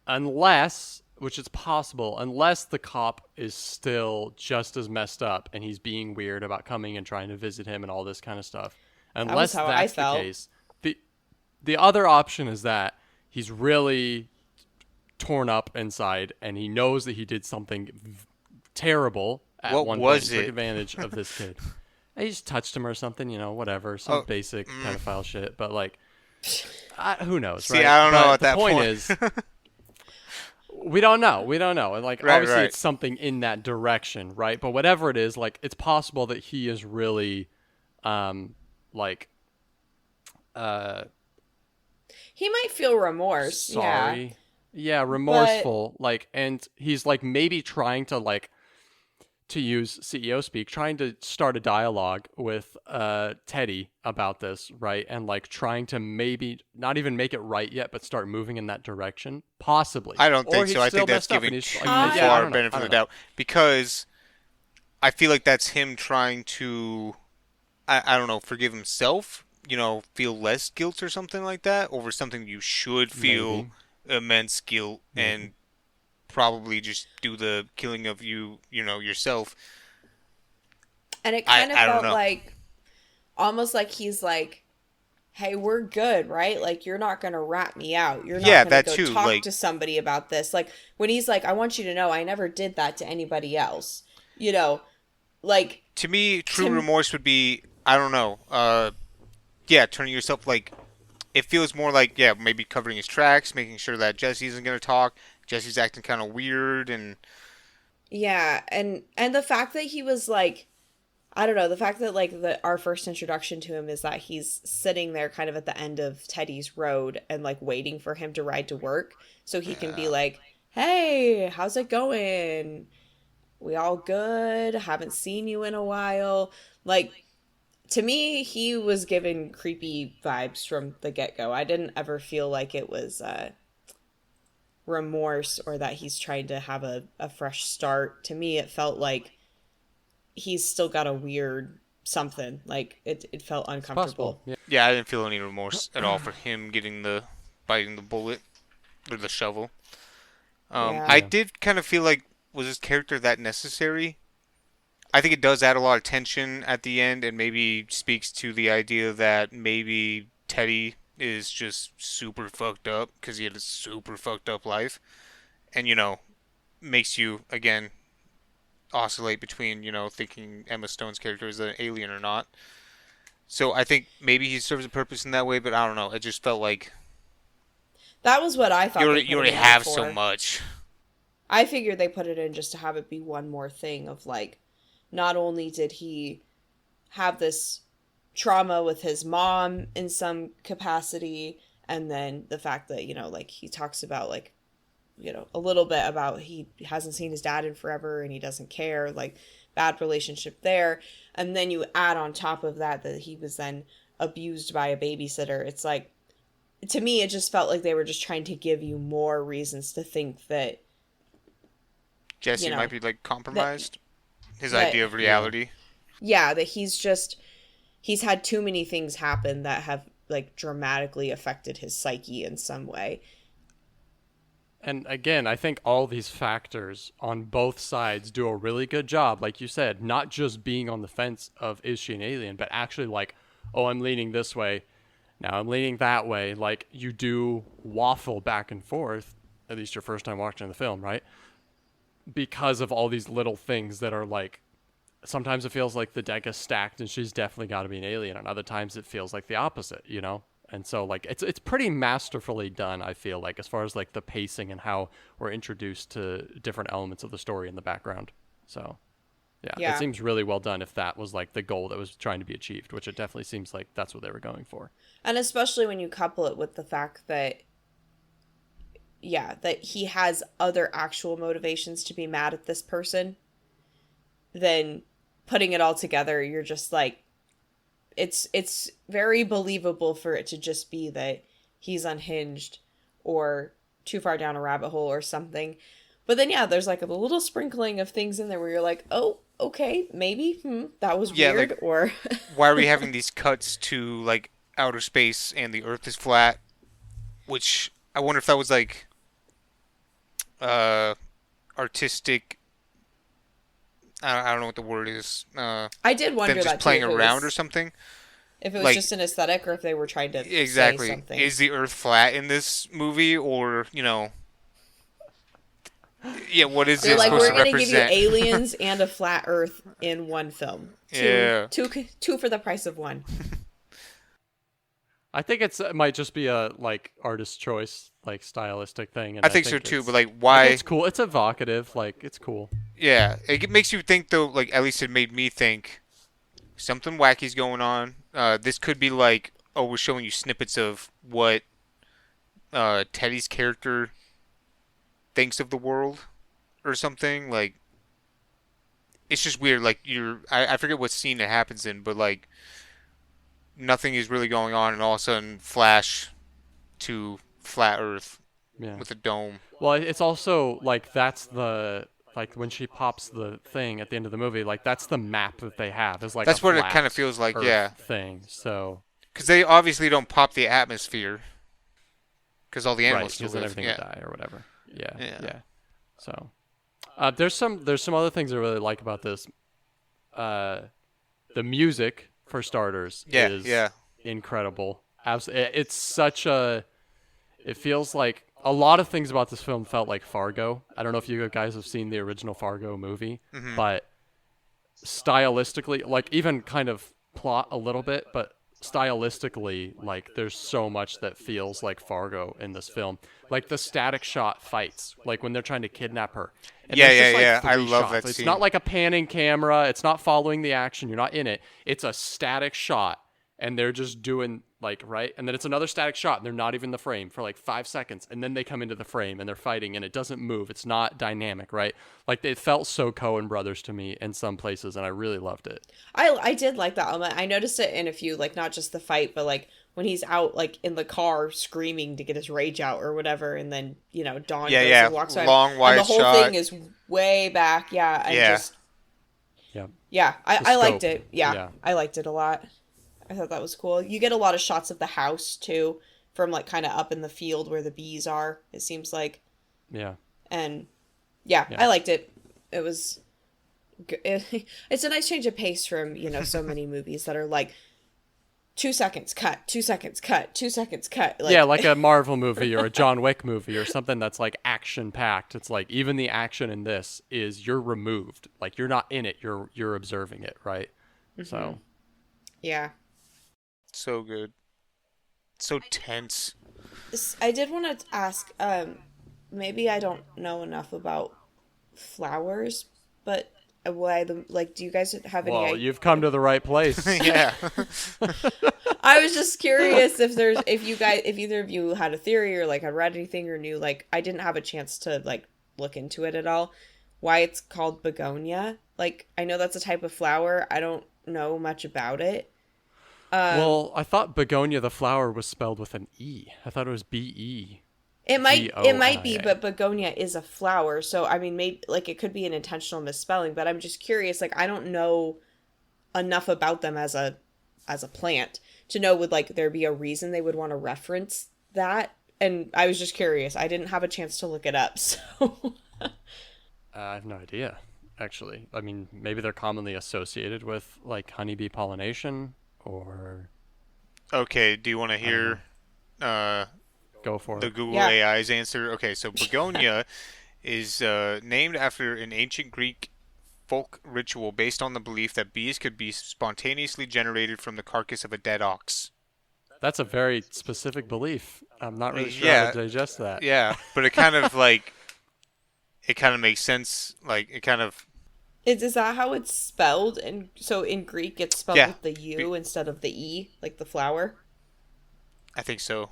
unless, which is possible, unless the cop is still just as messed up and he's being weird about coming and trying to visit him and all this kind of stuff. That was Unless how I that's the felt. case, the the other option is that he's really torn up inside and he knows that he did something terrible at What one point and was took it? advantage of this kid. He just touched him or something, whatever, some Oh, basic mm, pedophile shit. But like, who knows, see, right? I don't know But at the that point point. is, we don't know. We don't know. And like, Right, obviously, right. it's something in that direction, right? But whatever it is, like, it's possible that he is really, like, uh, He might feel remorse, yeah, sorry, yeah, but remorseful, like, and he's like maybe trying to like to use CEO speak, trying to start a dialogue with Teddy about this, right? And like trying to maybe not even make it right yet, but start moving in that direction, possibly. I don't Or think he's so. I still think that's messed up giving and he's like, too yeah, I I far don't know, benefit I of don't the know. doubt, because I feel like that's him trying to, I don't know, forgive himself, feel less guilt or something like that over something you should feel Maybe, immense guilt maybe. and probably just do the killing of yourself. and it I, kind of I don't felt know. like almost like he's like, hey, we're good, right? Like, you're not going to rat me out. You're not Yeah, going to that go too. talk Like, to somebody about this. Like, when he's like, I want you to know I never did that to anybody else. You know, like, to me, true to, remorse would be, I don't know, yeah, turning yourself, like, it feels more like, yeah, maybe covering his tracks, making sure that Jesse isn't going to talk. Jesse's acting kind of weird, and yeah. And the fact that he was like, I don't know, the fact that like our first introduction to him is that he's sitting there kind of at the end of Teddy's road and like waiting for him to ride to work so he can be yeah, like, hey, how's it going? We all good? Haven't seen you in a while. Like, to me, he was given creepy vibes from the get go. I didn't ever feel like it was remorse or that he's trying to have a fresh start. To me, it felt like he's still got a weird something. Like, it felt It's possible. uncomfortable. Yeah. yeah, I didn't feel any remorse at all for him getting biting the bullet or the shovel. Yeah. I Yeah. did kind of feel like, was his character that necessary? I think it does add a lot of tension at the end, and maybe speaks to the idea that maybe Teddy is just super fucked up because he had a super fucked up life, and makes you again oscillate between thinking Emma Stone's character is an alien or not. So I think maybe he serves a purpose in that way, but I don't know. It just felt like That was what I thought they you put him already in there have so for. much. I figured they put it in just to have it be one more thing of like, not only did he have this trauma with his mom in some capacity, and then the fact that, like he talks about like, a little bit about he hasn't seen his dad in forever and he doesn't care. Like, bad relationship there. And then you add on top of that he was then abused by a babysitter. It's like, to me, it just felt like they were just trying to give you more reasons to think that, Jesse you know, might be like that, compromised. His that, idea of reality. yeah, that he's had too many things happen that have like dramatically affected his psyche in some way. And again, I think all these factors on both sides do a really good job, like you said, not just being on the fence of is she an alien, but actually like, oh, I'm leaning this way, now I'm leaning that way. Like, you do waffle back and forth, at least your first time watching the film, right? Because of all these little things that are like, sometimes it feels like the deck is stacked and she's definitely got to be an alien, and other times it feels like the opposite, you know? And so like it's pretty masterfully done, I feel like, as far as like the pacing and how we're introduced to different elements of the story in the background. So yeah, it seems really well done if that was like the goal that was trying to be achieved, which it definitely seems like that's what they were going for. And especially when you couple it with the fact that, yeah, that he has other actual motivations to be mad at this person, then putting it all together, you're just like, it's very believable for it to just be that he's unhinged or too far down a rabbit hole or something. But then, yeah, there's like a little sprinkling of things in there where you're like, oh, okay, maybe, that was weird, like, or... why are we having these cuts to, like, outer space and the Earth is flat? Which, I wonder if that was, like, artistic... I don't know what the word is. I did wonder them just that, playing too, around or something. If it was like, just an aesthetic or if they were trying to exactly. say something. Is the Earth flat in this movie, or, you know... Yeah, what is They're it like, supposed we're to going to represent? give you aliens and a flat Earth in one film. Two for the price of one. I think it might just be a like artist choice, like stylistic thing. And I think so too, but like, why? It's cool. It's evocative. Like, it's cool. Yeah, it makes you think though. Like, at least it made me think something wacky's going on. This could be like, oh, we're showing you snippets of what Teddy's character thinks of the world, or something. Like, it's just weird. Like, I forget what scene it happens in, but like, nothing is really going on, and all of a sudden, flash to flat Earth with a dome. Well, it's also like that's the like when she pops the thing at the end of the movie, like that's the map that they have. Is like that's a what it flat kind of feels like, Earth yeah. Thing. So because they obviously don't pop the atmosphere, because all the animals still because then live. everything Yeah. would die or whatever. Yeah. Yeah. So there's some other things I really like about this. The music, for starters, is incredible. It's such a... It feels like a lot of things about this film felt like Fargo. I don't know if you guys have seen the original Fargo movie, but stylistically, like even kind of plot a little bit, but stylistically, like there's so much that feels like Fargo in this film. Like the static shot fights, like when they're trying to kidnap her. And Yeah. I three love shots. that It's scene. not like a panning camera. It's not following the action. You're not in it. It's a static shot, and they're just doing like, right? And then it's another static shot, and they're not even in the frame for like 5 seconds, and then they come into the frame, and they're fighting, and it doesn't move. It's not dynamic, right? Like, it felt so Coen Brothers to me in some places, and I really loved it. I did like that element. I noticed it in a few, like not just the fight, but like when he's out like in the car screaming to get his rage out or whatever, and then Dawn goes and walks by, long wide and the whole shot. thing is way back. I liked it. Yeah, I liked it a lot. I thought that was cool. You get a lot of shots of the house too, from like kind of up in the field where the bees are. It seems like. Yeah. And I liked it. It was. It's a nice change of pace from so many movies that are like 2 seconds cut, 2 seconds cut, 2 seconds cut. Like, like a Marvel movie or a John Wick movie or something that's like action packed. It's like even the action in this is you're removed. Like you're not in it. You're observing it, right? Mm-hmm. So. Yeah. So good. So tense. I did want to ask, maybe I don't know enough about flowers, but why do you guys have any Well, you've come to the right place. Yeah. I was just curious if either of you had a theory or like had read anything or knew, like I didn't have a chance to like look into it at all, why it's called Bugonia. Like, I know that's a type of flower. I don't know much about it. Well, I thought begonia the flower was spelled with an E. I thought it was It might be, Begonia. but begonia is a flower, so I mean, maybe like it could be an intentional misspelling. But I'm just curious. Like, I don't know enough about them as a plant to know would like there be a reason they would want to reference that. And I was just curious. I didn't have a chance to look it up, so I have no idea, actually. I mean, maybe they're commonly associated with like honeybee pollination, or Okay, do you want to I don't know. hear uh, Go for the it. Google yeah. AI's answer? Okay, so begonia is named after an ancient Greek folk ritual based on the belief that bees could be spontaneously generated from the carcass of a dead ox. That's a very specific belief. I'm not really sure how to Yeah, digest that. yeah, but it kind of like it kind of makes sense. Like it kind of Is that how it's spelled? And so in Greek, it's spelled yeah, with the U instead of the E, like the flower. I think so.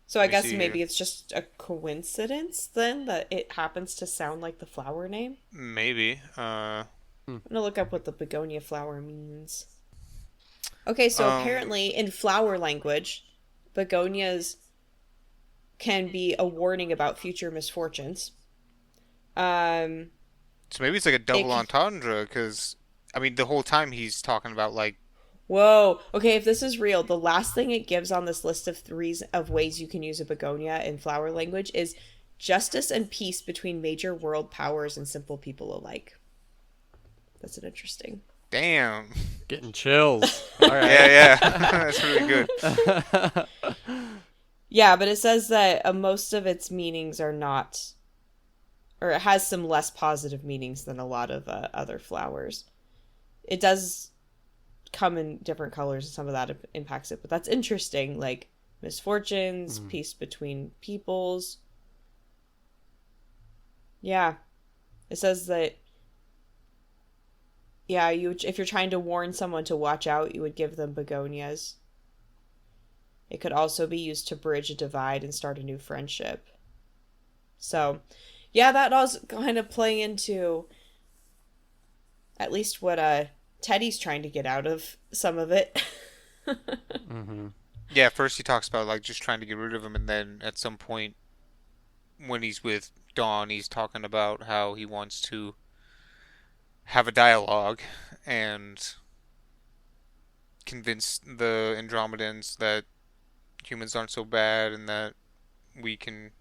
So I Let me guess see here. maybe it's just a coincidence then that it happens to sound like the flower name. Maybe. Hmm. I'm gonna look up what the begonia flower means. Okay, so Um. apparently in flower language, begonias can be a warning about future misfortunes. Um, So maybe it's like a it double entendre, because I mean the whole time he's talking about like Whoa. Okay, if this is real, the last thing it gives on this list of three of ways you can use a begonia in flower language is justice and peace between major world powers and simple people alike. That's an interesting. damn. Getting chills. All Yeah, right. yeah. That's really good. Yeah, but it says that most of its meanings are not, or it has some less positive meanings than a lot of other flowers. It does come in different colors, and some of that impacts it, but that's interesting. Like misfortunes, Mm. peace between peoples. Yeah, it says that yeah, you if you're trying to warn someone to watch out, you would give them begonias. It could also be used to bridge a divide and start a new friendship. So, yeah, that does kind of play into at least what Teddy's trying to get out of some of it. Mm-hmm. Yeah, first he talks about like just trying to get rid of him, and then at some point when he's with Dawn, he's talking about how he wants to have a dialogue and convince the Andromedans that humans aren't so bad and that we can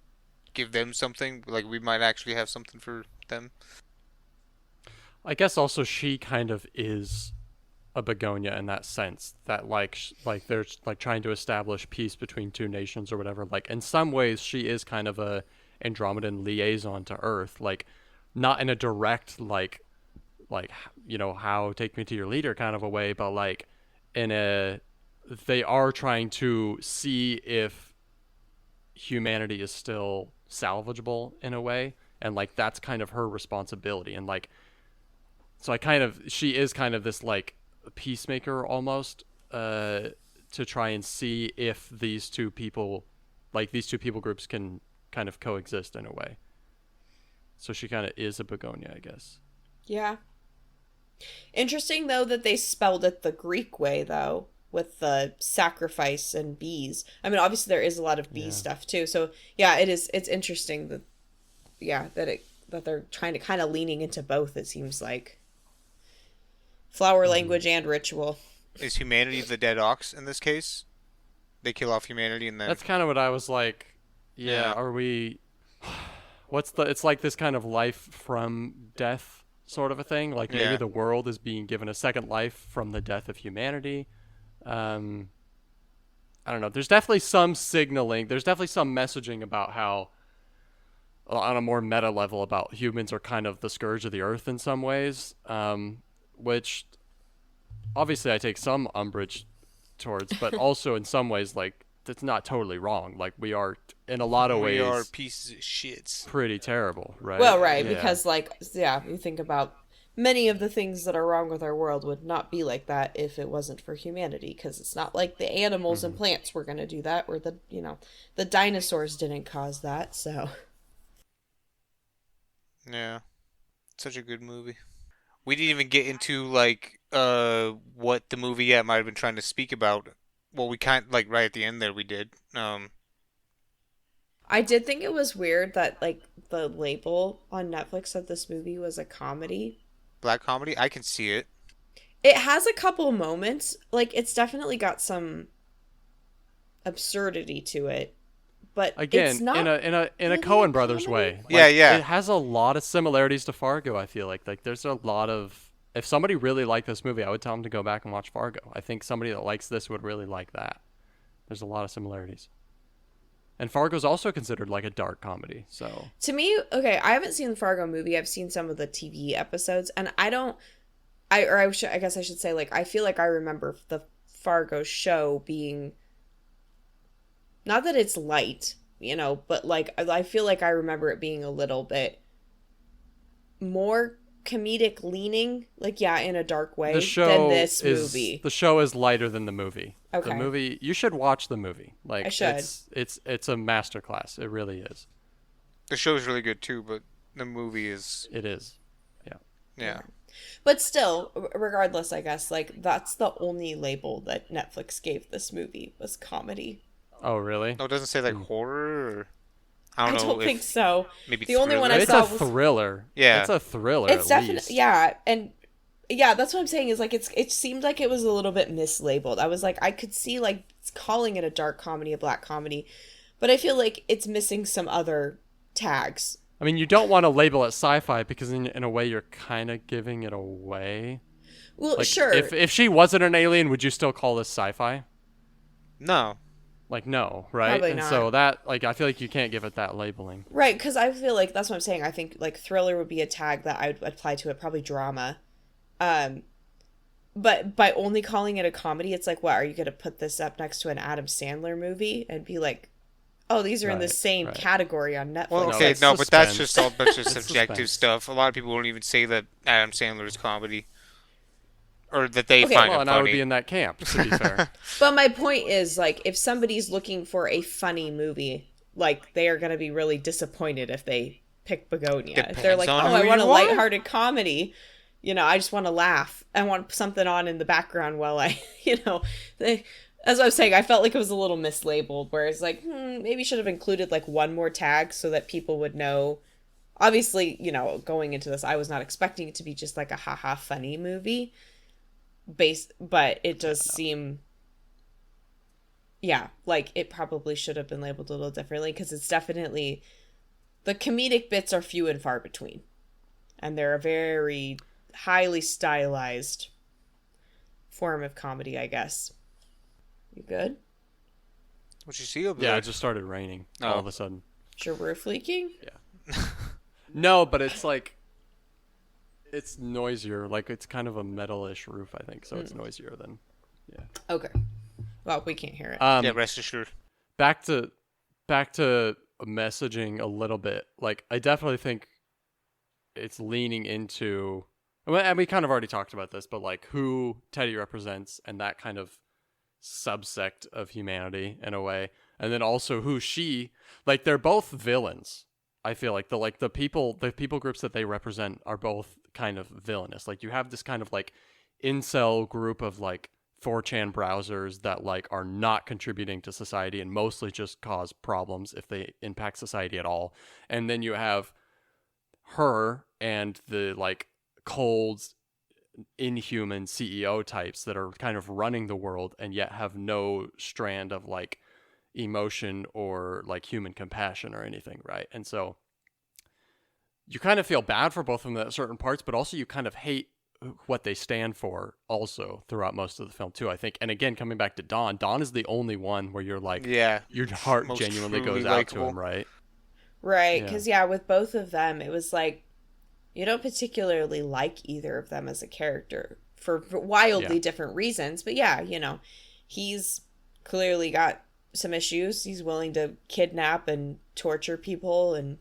give them something. Like we might actually have something for them. I guess also she kind of is a begonia in that sense that like they're like trying to establish peace between two nations or whatever. Like in some ways she is kind of a Andromedan liaison to Earth, like not in a direct like how take me to your leader kind of a way, but like in a they are trying to see if humanity is still salvageable in a way, and like that's kind of her responsibility. And like so I kind of she is kind of this like peacemaker almost, to try and see if these two people groups can kind of coexist in a way. So she kind of is a begonia, I guess. Yeah. Interesting though that they spelled it the Greek way though, with the sacrifice and bees. I mean, obviously there is a lot of bee Yeah. stuff too. So yeah, it's interesting that yeah that they're trying to kind of leaning into both. It seems like flower Mm-hmm. language and ritual. Is humanity the dead ox in this case? They kill off humanity and then That's kind of what I was like. Yeah, yeah, are we? What's the? It's like this kind of life from death sort of a thing. Like maybe yeah. the world is being given a second life from the death of humanity. Um, I don't know. There's definitely some signaling. There's definitely some messaging about how, on a more meta level, about humans are kind of the scourge of the earth in some ways. Which obviously I take some umbrage towards, but also in some ways, like that's not totally wrong. Like we are, in a lot of We are ways, pieces of shits. pretty terrible, right? Well, right, Yeah. because like yeah, you think about many of the things that are wrong with our world would not be like that if it wasn't for humanity, because it's not like the animals and Hmm. plants were going to do that, or the dinosaurs didn't cause that. So Yeah. Such a good movie. We didn't even get into like what the movie yet might have been trying to speak about. Well, we kind like right at the end there we did. I did think it was weird that like the label on Netflix said this movie was a comedy. Black comedy. I can see it. It has a couple moments, like it's definitely got some absurdity to it, but it's Again, not in a really a Coen Brothers comedy. way. Yeah, Like yeah. it has a lot of similarities to Fargo. I feel like there's a lot of. If somebody really liked this movie, I would tell them to go back and watch Fargo. I think somebody that likes this would really like that. There's a lot of similarities. And Fargo's also considered like a dark comedy. So To me, okay, I haven't seen the Fargo movie. I've seen some of the TV episodes, and I don't. I guess I should say like I feel like I remember the Fargo show being not that it's light, but like I feel like I remember it being a little bit more comedic leaning, like yeah, in a dark way than this movie. the show is lighter than the movie. The Okay, movie, you should watch the movie. I Like should. it's a masterclass. It really is. The show's really good too, but the movie is It is. Yeah. yeah. But still, regardless, I guess like that's the only label that Netflix gave this movie was comedy. Oh, really? No, it doesn't say like horror. Or, I I don't know don't think if so. maybe The only one thriller. I It's saw a was thriller. Yeah. It's a thriller it's at definitely least. yeah, and yeah, that's what I'm saying is like it seemed like it was a little bit mislabeled. I was like I could see like calling it a dark comedy, a black comedy, but I feel like it's missing some other tags. I mean, you don't want to label it sci-fi because in a way you're kind of giving it away. Well, Like sure. if she wasn't an alien, would you still call this sci-fi? No. Like no, right? Probably and not. so that like I feel like you can't give it that labeling. Right, because I feel like that's what I'm saying. I think like thriller would be a tag that I would apply to it, probably drama. Um, but by only calling it a comedy, it's like, what, are you going to put this up next to an Adam Sandler movie and be like, oh, these are in the Right, same right. category on Netflix? Well, No, okay, that's no, but that's suspense. just all bunch of It's subjective suspense. stuff. A lot of people won't even say that Adam Sandler is comedy, or that they Okay, find Well, it and I would funny. be in that camp, to be fair. But my point is, like, if somebody's looking for a funny movie, like, they are going to be really disappointed if they pick Bugonia. If they're Depends like, on oh, who I want a you are. lighthearted comedy, I just want to laugh. I want something on in the background while I, as I was saying, I felt like it was a little mislabeled, where it's like, maybe should have included, like, one more tag so that people would know. Obviously, going into this, I was not expecting it to be just like a haha funny movie. But it does seem like it probably should have been labeled a little differently because it's definitely the comedic bits are few and far between, and they're a very highly stylized form of comedy, I guess. You good? What you see over Yeah, there? it just started raining Oh. all of a sudden. Is your roof leaking? No, but it's like it's noisier. Like it's kind of a metal-ish roof, I think, so it's noisier than. Okay. Well, we can't hear it. Yeah, rest assured. Back to messaging a little bit. Like I definitely think it's leaning into, and we kind of already talked about this, but like who Teddy represents and that kind of subsect of humanity in a way, and then also who she, like they're both villains. I feel like the people groups that they represent are both kind of villainous. Like you have this kind of like incel group of like 4chan browsers that like are not contributing to society and mostly just cause problems if they impact society at all. And then you have her and the like cold inhuman CEO types that are kind of running the world and yet have no strand of like emotion or like human compassion or anything, right? And so you kind of feel bad for both of them at certain parts, but also you kind of hate what they stand for also throughout most of the film too, I think. And again, coming back to Don is the only one where you're like, Yeah. your heart Most genuinely truly goes out likable. to him, right? Right, Yeah. because with both of them, it was like you don't particularly like either of them as a character for wildly Yeah. different reasons. But he's clearly got some issues. He's willing to kidnap and torture people and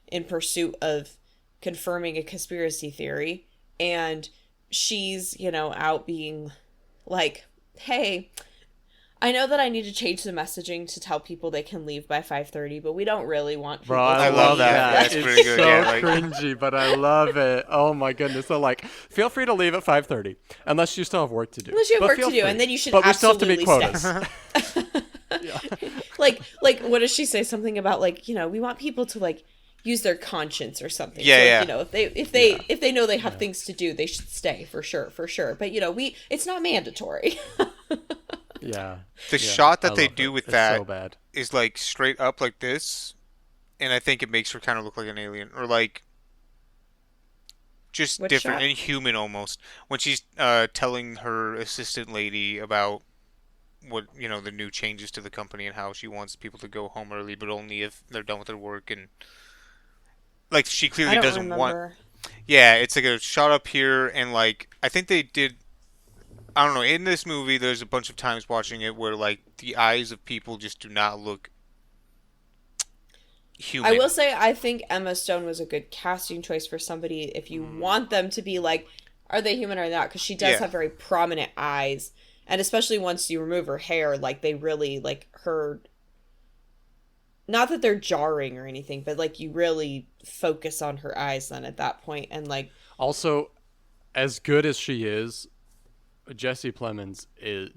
in pursuit of confirming a conspiracy theory. And she's, out being like, hey, I know that I need to change the messaging to tell people they can leave by 5:30, but we don't really want Bro, people I I to love love leave. that. that. That's It's pretty good. so Yeah, like cringy, but I love it. Oh my goodness. So like, feel free to leave at 5:30 unless you still have work to do. Unless you have But work feel to do, free. and then you should But we still have to meet absolutely stay. quotas. Yeah. Like what does she say? Something about like, we want people to like use their conscience or something. Yeah, So like, yeah. if they know they have things to do, they should stay for sure, for sure. But it's not mandatory. Yeah. the Yeah. shot I that they love do it. with It's that so bad. is like straight up like this, and I think it makes her kind of look like an alien, or like just Which different, shot? inhuman almost. When she's telling her assistant lady about what the new changes to the company and how she wants people to go home early, but only if they're done with their work, and like she I clearly don't doesn't want. remember. Yeah, it's like a shot up here, and like I think they did. I don't know. In this movie, there's a bunch of times watching it where like the eyes of people just do not look I human. will say I think Emma Stone was a good casting choice for somebody if you want them to be like, are they human or not? Because she does Yeah. have very prominent eyes, and especially once you remove her hair, like they really like her. Not that they're jarring or anything, but like you really focus on her eyes then at that point, and like Also, as good as she is, Jesse Plemons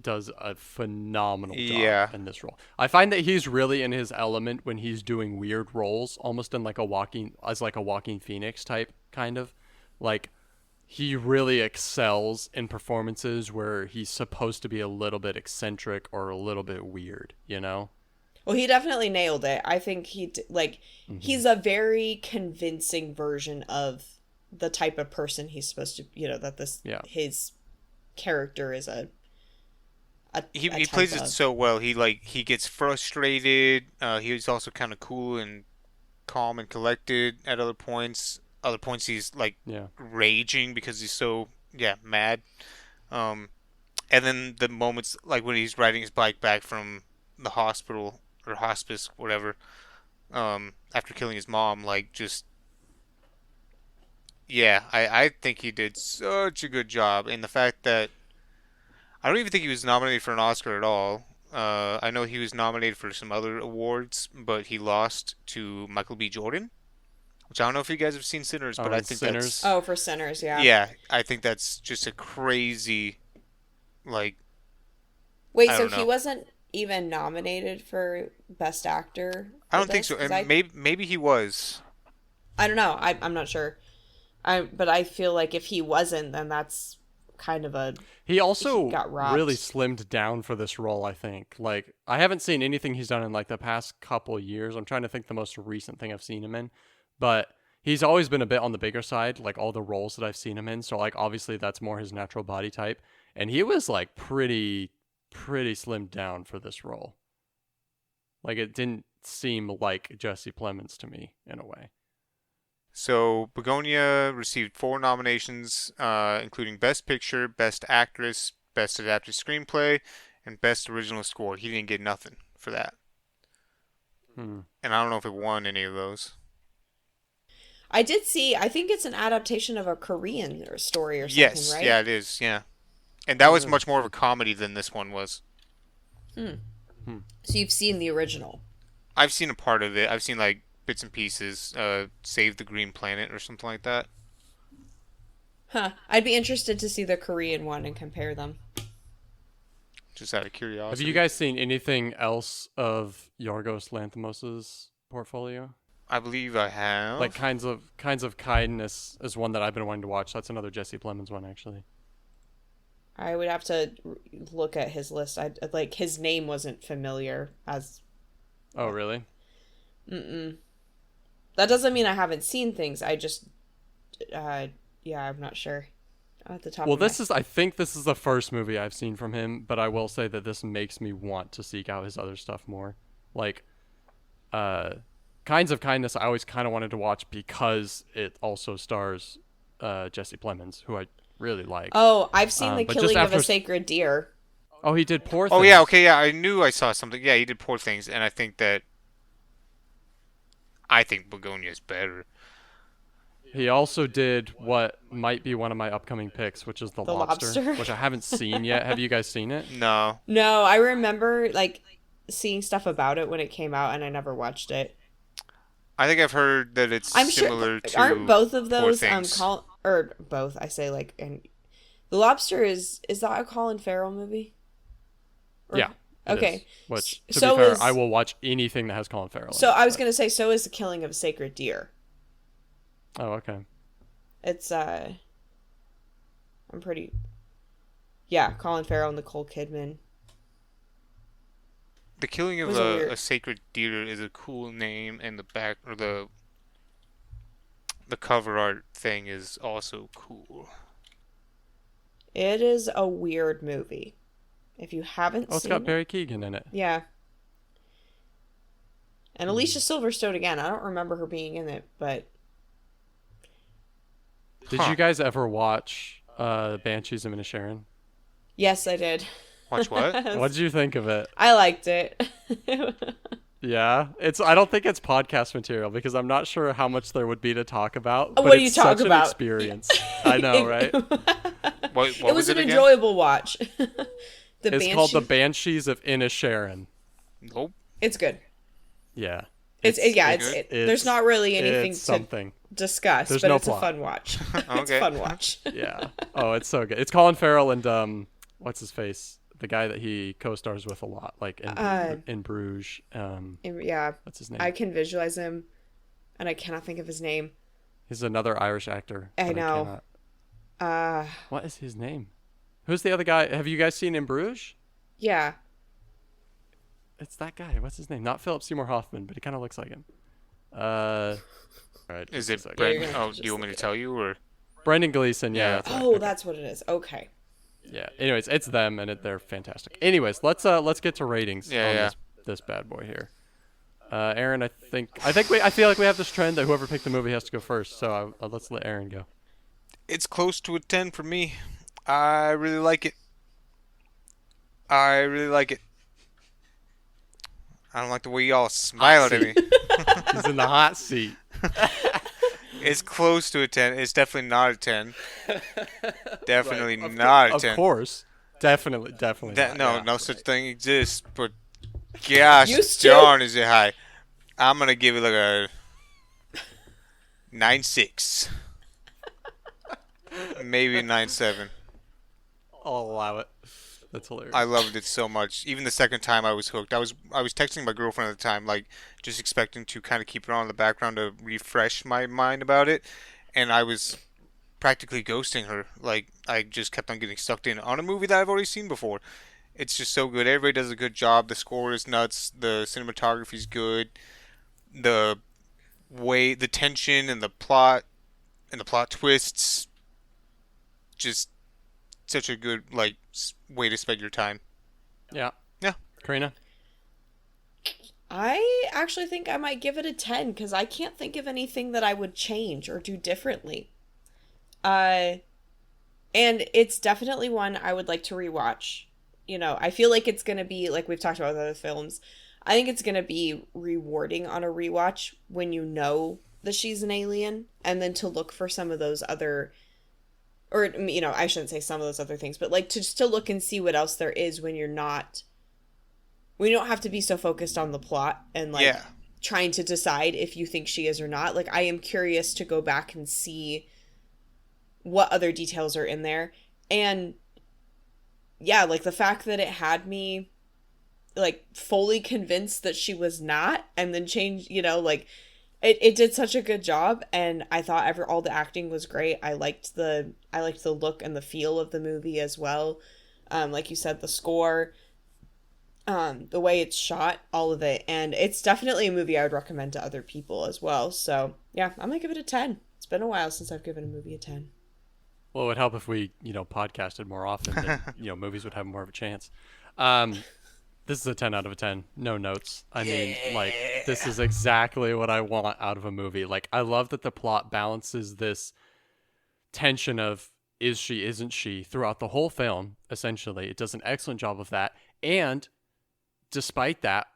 does a phenomenal job Yeah. in this role. I find that he's really in his element when he's doing weird roles, almost in like a walking Phoenix type kind of. Like he really excels in performances where he's supposed to be a little bit eccentric or a little bit weird, you know? well, he definitely nailed it. I think he's a very convincing version of the type of person he's supposed to, that this Yeah. his character is He a he type plays it of. so well. He gets frustrated. He's also kind of cool and calm and collected at other points. Other points he's like Yeah. raging because he's so mad. Um, and then the moments like when he's riding his bike back from the hospital or hospice, whatever, after killing his mom, like just I think he did such a good job. And the fact that I don't even think he was nominated for an Oscar at all. I know he was nominated for some other awards, but he lost to Michael B. Jordan, which I don't know if you guys have seen Sinners, but Oh, I and think Sinners. that's Oh, for Sinners, yeah. I think that's just a crazy, like, Wait, I so don't he know. wasn't even nominated for Best Actor I for don't think this? so. 'Cause And maybe he was. I don't know. I'm not sure. But I feel like if he wasn't, then that's kind of a He also got robbed. really slimmed down for this role, I think. Like, I haven't seen anything he's done in like the past couple years. I'm trying to think the most recent thing I've seen him in. But he's always been a bit on the bigger side, like all the roles that I've seen him in. So like obviously that's more his natural body type. And he was like pretty slimmed down for this role. Like it didn't seem like Jesse Plemons to me in a way. So Bugonia received 4 nominations, including Best Picture, Best Actress, Best Adapted Screenplay, and Best Original Score. He didn't get nothing for that, Hmm. and I don't know if it won any of those. I did see. I think it's an adaptation of a Korean story or something, Yes, right? yeah, it is, yeah. And that Oh, was really? much more of a comedy than this one was. So you've seen the original. I've seen a part of it. I've seen like bits and pieces. Save the Green Planet or something like that. Huh. I'd be interested to see the Korean one and compare them. Just out of Have curiosity. you guys seen anything else of Yorgos Lanthimos's portfolio? I believe I have. Like kinds of kindness is one that I've been wanting to watch. That's another Jesse Plemons one actually. I would have to look at his list. I like his name wasn't familiar as. Oh really? That doesn't mean I haven't seen things. I just, yeah, I'm not sure. At the top. Well, of my... I think this is the first movie I've seen from him, but I will say that this makes me want to seek out his other stuff more. Like, Kinds of Kindness, I always kind of wanted to watch because it also stars Jesse Plemons, who I really like. Oh, I've seen the but just killing of a after- sacred deer. Oh, he did Poor Oh Things. yeah, okay, yeah. I knew I saw something. Yeah, he did Poor Things, and I think Begonia is better. He also did what might be one of my upcoming picks, which is The The Lobster, Lobster? which I haven't seen yet. Have you guys seen it? No. No, I remember like seeing stuff about it when it came out, and I never watched it. I think I've heard that it's I'm sure similar to aren't both of Poor those Things. or both? I say like and The Lobster is that a Colin Farrell movie? Or- Yeah. it Okay. is. Which, to So be fair, is- I will watch anything that has Colin Farrell in So it, I was but- gonna say so is The Killing of a Sacred Deer. Oh, okay. It's I'm pretty yeah, Colin Farrell and Nicole Kidman. The Killing of Was it weird? a Sacred Deer is a cool name, and the back or the cover art thing is also cool. It is a weird movie. If you haven't Oh, it's seen got it, Barry Keoghan in it. yeah. And Alicia Silverstone again. I don't remember her being in it, but Did you guys ever watch Banshees of Inisherin? yes, I did. Watch what? What did you think of it? I liked it. Yeah, I don't think it's podcast material because I'm not sure how much there would be to talk about. But What do you it's talk such about? An experience. I know, right? What It was was an it again? enjoyable watch. It's called The Banshees of Inisherin. Nope. It's good. Yeah. It's good. there's not really anything it's to something. discuss, There's but no it's plot. a fun watch. It's Okay. a fun watch. Yeah. Oh, it's so good. It's Colin Farrell and what's his face? The guy that he co-stars with a lot, like in Bruges. Yeah, What's his name? I can visualize him, and I cannot think of his name. He's another Irish actor. I but know. cannot- What is his name? Who's the other guy? Have you guys seen In Bruges? Yeah. It's that guy. What's his name? Not Philip Seymour Hoffman, but he kind of looks like him. All right. Is just it a second. Brendan? you're gonna Oh, have to do you want me to tell you or? Brendan Gleeson? Yeah. Yeah. That's right. Oh, Okay. that's what it is. Okay. Yeah. Anyways, it's them, and they're fantastic. Anyways, let's get to ratings Yeah, on yeah. this bad boy here. Aaron, I feel like we have this trend that whoever picked the movie has to go first. So let's let Aaron go. It's close to a 10 for me. I really like it. I really like it. I don't like the way y'all smile at me. He's in the hot seat. It's close to a 10. It's definitely not a 10. Definitely not a Of 10. course, definitely No, not, yeah. no such thing exists. But gosh, Used to. darn, is it high? I'm gonna give it like a 9.6, maybe 9.7. I'll allow it. That's hilarious. I loved it so much. Even the second time, I was hooked. I was texting my girlfriend at the time, like just expecting to kind of keep it on in the background to refresh my mind about it, and I was practically ghosting her. Like I just kept on getting sucked in on a movie that I've already seen before. It's just so good. Everybody does a good job. The score is nuts. The cinematography's good. The tension and the plot twists, just such a good way to spend your time. Yeah. Yeah. Karina? I actually think I might give it a 10 because I can't think of anything that I would change or do differently. And it's definitely one I would like to rewatch. You know, I feel like it's going to be, like we've talked about with other films, I think it's going to be rewarding on a rewatch when you know that she's an alien, and then to look for some of those other, or, you know, I shouldn't say some of those other things, but like to just to look and see what else there is when you don't have to be so focused on the plot and like Yeah. trying to decide if you think she is or not. Like, I am curious to go back and see what other details are in there. And yeah, like the fact that it had me like fully convinced that she was not, and then changed, you know, like it did such a good job. And I thought all the acting was great. I liked the look and the feel of the movie as well. Like you said, the score, the way it's shot, all of it. And it's definitely a movie I would recommend to other people as well. So yeah, I'm gonna give it a 10. It's been a while since I've given a movie a 10. Well, it would help if we, podcasted more often. Then, movies would have more of a chance. This is a 10 out of a 10. No notes. I mean, this is exactly what I want out of a movie. Like, I love that the plot balances this tension of is she, isn't she, throughout the whole film, essentially. It does an excellent job of that. And despite that,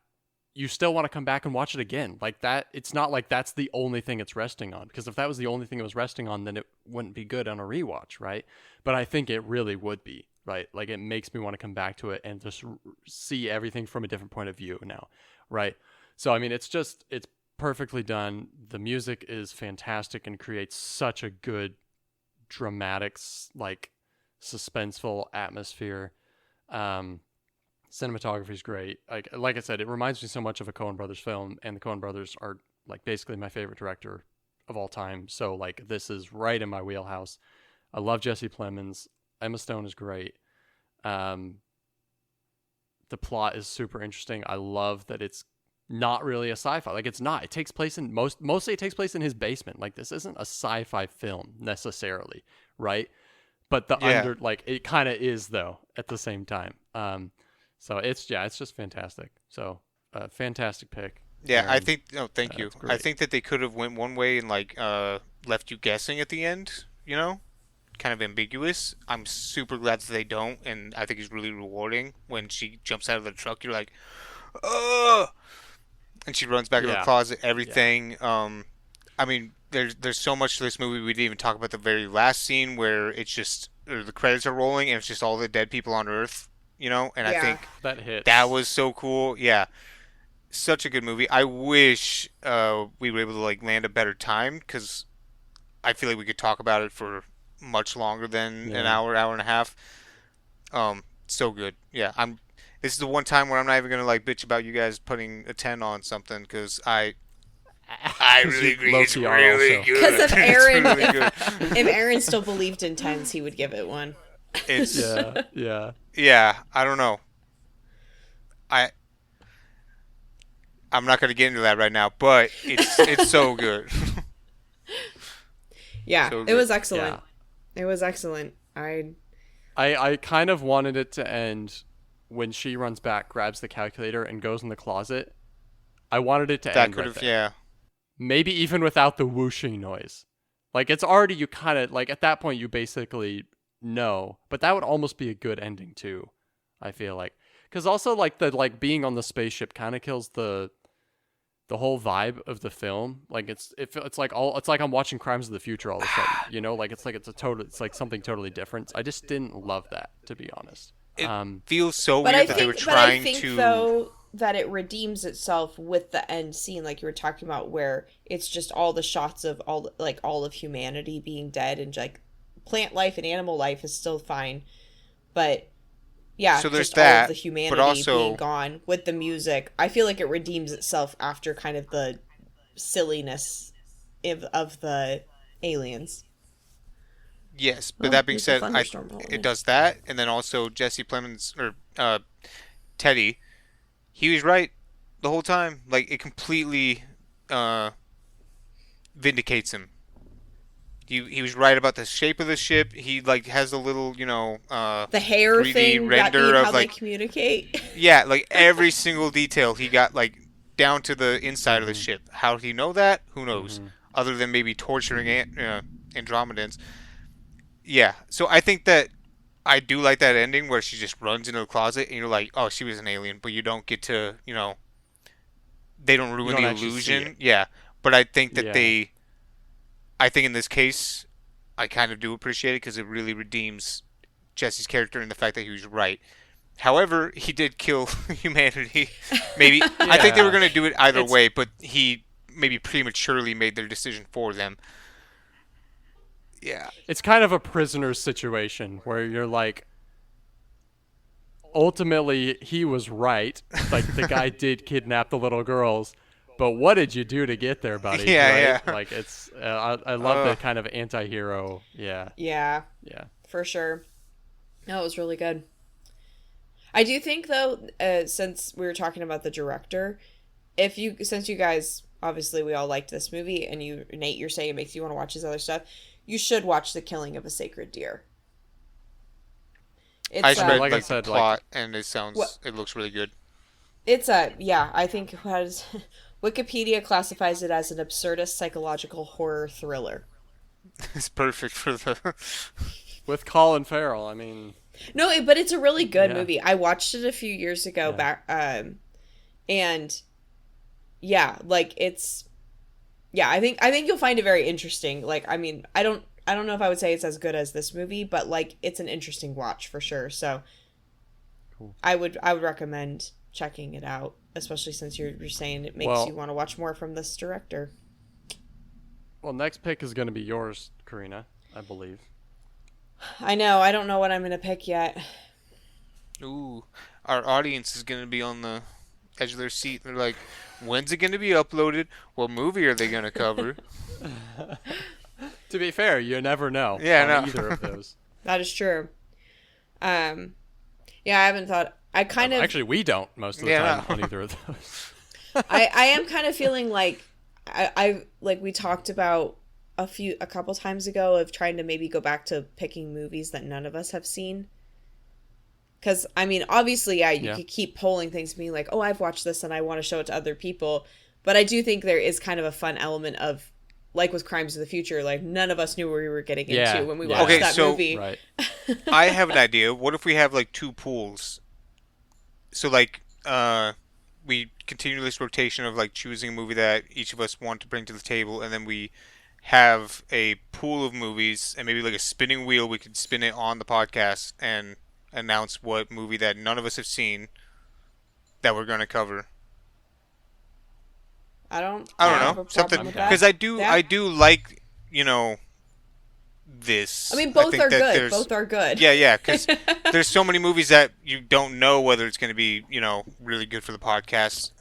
you still want to come back and watch it again. Like that, it's not like that's the only thing it's resting on. Because if that was the only thing it was resting on, then it wouldn't be good on a rewatch, right? But I think it really would be, right? Like it makes me want to come back to it and just see everything from a different point of view now, right? So I mean, it's perfectly done. The music is fantastic and creates such a good dramatic, like suspenseful atmosphere. Um, Cinematography is great. Like I said, it reminds me so much of a Coen Brothers film, and the Coen Brothers are like basically my favorite director of all time. So like this is right in my wheelhouse. I love Jesse Plemons. Emma Stone is great. Um, the plot is super interesting. I love that it's not really a sci-fi. Like it's not. It takes place in mostly it takes place in his basement. Like this isn't a sci-fi film necessarily, right? But the Yeah. like it kind of is though at the same time. So it's just fantastic. So fantastic pick. Yeah, I Aaron. think. No, thank you. It's I great. think that they could have went one way and like left you guessing at the end. You know, kind of ambiguous. I'm super glad that they don't, and I think it's really rewarding when she jumps out of the truck. You're like, oh, and she runs back in the Yeah. closet. Yeah. Everything. I mean, there's so much to this movie. We didn't even talk about the very last scene where it's just or the credits are rolling and it's just all the dead people on Earth. You know, and I Yeah. think That that hits. was so cool. Yeah, such a good movie. I wish we were able to like land a better time because I feel like we could talk about it for much longer than an Yeah. hour, hour and a half. So good. Yeah, I'm. This is the one time where I'm not even gonna like bitch about you guys putting a 10 on something because I Because really you agree. low It's key are really also. Because good. if It's Aaron, really good. if Aaron still believed in tens, he would give it one. It's Yeah. Yeah. yeah. I don't know. I I'm not gonna get into that right now, but it's so good. Yeah, So it good. was excellent. Yeah. It was excellent. I I kind of wanted it to end when she runs back, grabs the calculator, and goes in the closet. I wanted it to That end could right have there. yeah. Maybe even without the whooshing noise. Like it's already you kind of like at that point you basically know, but that would almost be a good ending too. I feel like because also like the like being on the spaceship kind of kills the whole vibe of the film. Like it's like all it's like I'm watching Crimes of the Future all of a sudden. You know, like it's like something totally different. I just didn't love that to be honest. It feels so But I weird that they were think, but I trying think to. though that it redeems itself with the end scene, like you were talking about, where it's just all the shots of all of humanity being dead, and like plant life and animal life is still fine, but yeah, So there's just all of the that, but humanity being also gone with the music. I feel like it redeems itself after kind of the silliness of the aliens. yes. But Oh, that being there's a said, I thunderstorm below it me. does that, and then also Jesse Plemons or Teddy, he was right the whole time. Like it completely uh, vindicates him. He was right about the shape of the ship. He like has a little The hair 3D thing, that being render how of they like communicate. yeah, like every single detail he got like down to the inside of the Mm-hmm. ship. How did he know that? Who knows? Mm-hmm. Other than maybe torturing Andromedans. Yeah. So I think that I do like that ending where she just runs into the closet and you're like, oh, she was an alien, but you don't get to, they don't You ruin don't the actually see it. illusion. Yeah. But I think that Yeah. I think in this case, I kind of do appreciate it because it really redeems Jesse's character and the fact that he was right. However, he did kill humanity. Maybe I think they were Yeah. going to do it either It's way, but he maybe prematurely made their decision for them. Yeah. it's kind of a prisoner situation where you're like ultimately he was right. Like the guy did kidnap the little girls, but what did you do to get there, buddy? Right? Yeah, yeah. Like it's I love Uh, the kind of anti-hero. Yeah. Yeah, Yeah. for sure. No, it was really good. I do think though, since we were talking about the director, if you since you guys obviously we all liked this movie, and you Nate, you're saying it makes you want to watch his other stuff, you should watch The Killing of a Sacred Deer. I It's just I mean, read like I like the said, like plot and what it looks really good. it's a yeah. I think has Wikipedia classifies it as an absurdist psychological horror thriller. It's perfect for the. with Colin Farrell, I mean, No, but it's a really good yeah. movie. I watched it a few years ago Yeah. back, and yeah, like it's yeah, I think you'll find it very interesting. Like, I mean, I don't know if I would say it's as good as this movie, but like it's an interesting watch for sure. So Cool. I would recommend checking it out, especially since you're saying it makes you Well, want to watch more from this director. well, next pick is going to be yours, Karina, I believe. I know, I don't know what I'm gonna pick yet. Ooh, our audience is gonna be on the edge of their seat. They're like, when's it gonna be uploaded? What movie are they gonna cover? To be fair, you never know Yeah, on no. either of those. That is true. Um, yeah, I haven't thought. I kind of Actually, we don't most of the Yeah, time no. on either of those. I am kind of feeling like I like we talked about a couple times ago of trying to maybe go back to picking movies that none of us have seen. Because I mean, obviously, yeah, you Yeah. could keep polling things, being like, "Oh, I've watched this and I want to show it to other people." But I do think there is kind of a fun element of, like with Crimes of the Future, like none of us knew what we were getting Yeah, into when we yeah. watched Okay, that so- movie. Right. I have an idea. What if we have like two pools? So like, we continue this rotation of like choosing a movie that each of us want to bring to the table, and then we have a pool of movies and maybe like a spinning wheel. We could spin it on the podcast and announce what movie that none of us have seen that we're going to cover. I don't I have don't a know, something problem with that. because Yeah. I do like this. I mean, both think are that good. there's- Both are good. Yeah, because there's so many movies that you don't know whether it's going to be really good for the podcast.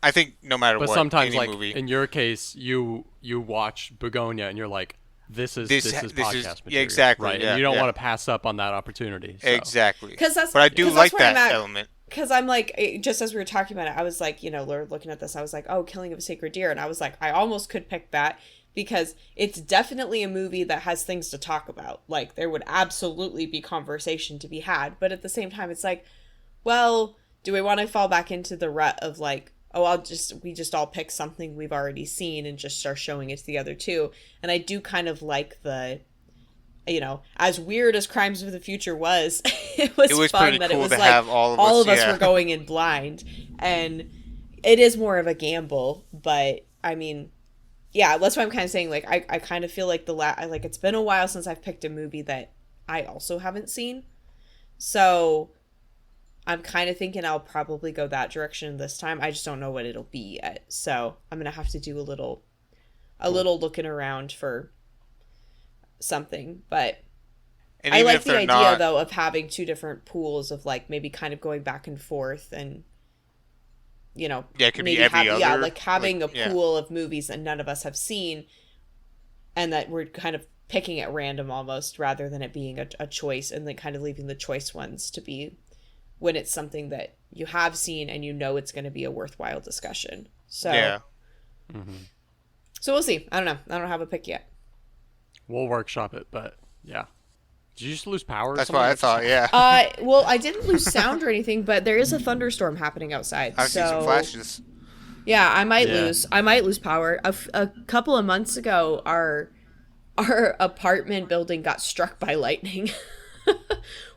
I think no matter But what, sometimes, any like movie. in your case, you watch Bugonia and you're like, this is This podcast is- material. yeah, exactly, Right, yeah, and you don't yeah. want to pass up on that opportunity. So. Exactly. 'Cause that's- but I do 'cause like that's where I'm that at. element. Because I'm like, just as we were talking about it, I was like, looking at this, I was like, oh, Killing of a Sacred Deer. And I was like, I almost could pick that because it's definitely a movie that has things to talk about. Like, there would absolutely be conversation to be had. But at the same time, it's like, well, do we want to fall back into the rut of like, oh, we just all pick something we've already seen and just start showing it to the other two? And I do kind of like the, as weird as Crimes of the Future was, it was fun pretty that cool it was to like have all of us, yeah. were going in blind, and it is more of a gamble. But I mean, yeah, that's why I'm kind of saying like I kind of feel like like it's been a while since I've picked a movie that I also haven't seen, so I'm kind of thinking I'll probably go that direction this time. I just don't know what it'll be yet, so I'm gonna have to do a little looking around for something. But And I even like if the they're idea not, though of having two different pools of like maybe kind of going back and forth and Yeah, it could be maybe every other, like having like, a yeah. pool of movies that none of us have seen, and that we're kind of picking at random almost rather than it being a choice, and then kind of leaving the choice ones to be when it's something that you have seen and it's going to be a worthwhile discussion. So Yeah. So we'll see. I don't know. I don't have a pick yet. We'll workshop it, but yeah. Did you just lose power? or That's something? what I thought, yeah. Well, I didn't lose sound or anything, but there is a thunderstorm happening outside. I've seen some flashes. Yeah, I might Yeah. lose. I might lose power. A couple of months ago, our apartment building got struck by lightning,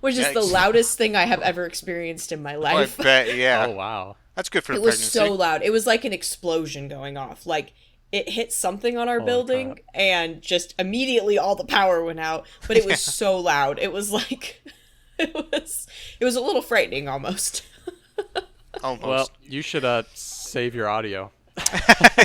which is the Yikes. loudest thing I have ever experienced in my Oh, I life. bet, yeah. Oh wow. That's good for It the was pregnancy. so loud. It was like an explosion going off. Like it hit something on our Holy building, crap. and just immediately all the power went out. But it was so loud. It was like it was a little frightening almost. Almost. Well, you should save your audio.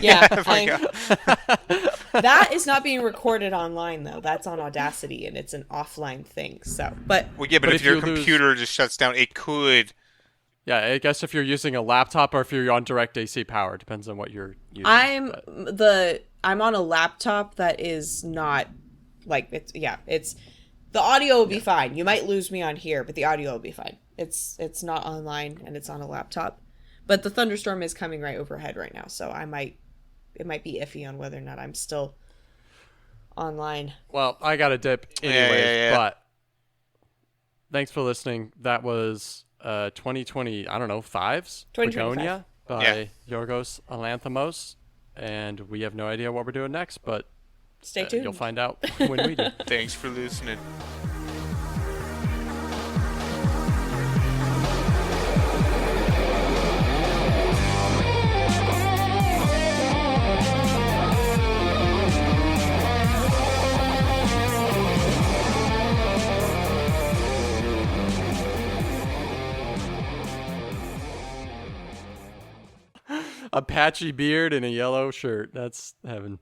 Yeah, Oh my God. that is not being recorded online though. That's on Audacity, and it's an offline thing. So, but Well, yeah, but But if if your you lose- computer just shuts down, it could. Yeah, I guess if you're using a laptop or if you're on direct AC power, depends on what you're using. I'm but- I'm on a laptop that is not like it's the audio will be fine. You might lose me on here, but the audio will be fine. It's not online and it's on a laptop. But the thunderstorm is coming right overhead right now, so it might be iffy on whether or not I'm still online. Well, I got a dip anyways, yeah. but thanks for listening. That was 2020, I don't know, 5's 2025. Bugonia by Yeah. Yorgos Lanthimos, and we have no idea what we're doing next, but Stay tuned. you'll find out when we do. Thanks for listening. a patchy beard and a yellow shirt. That's heaven.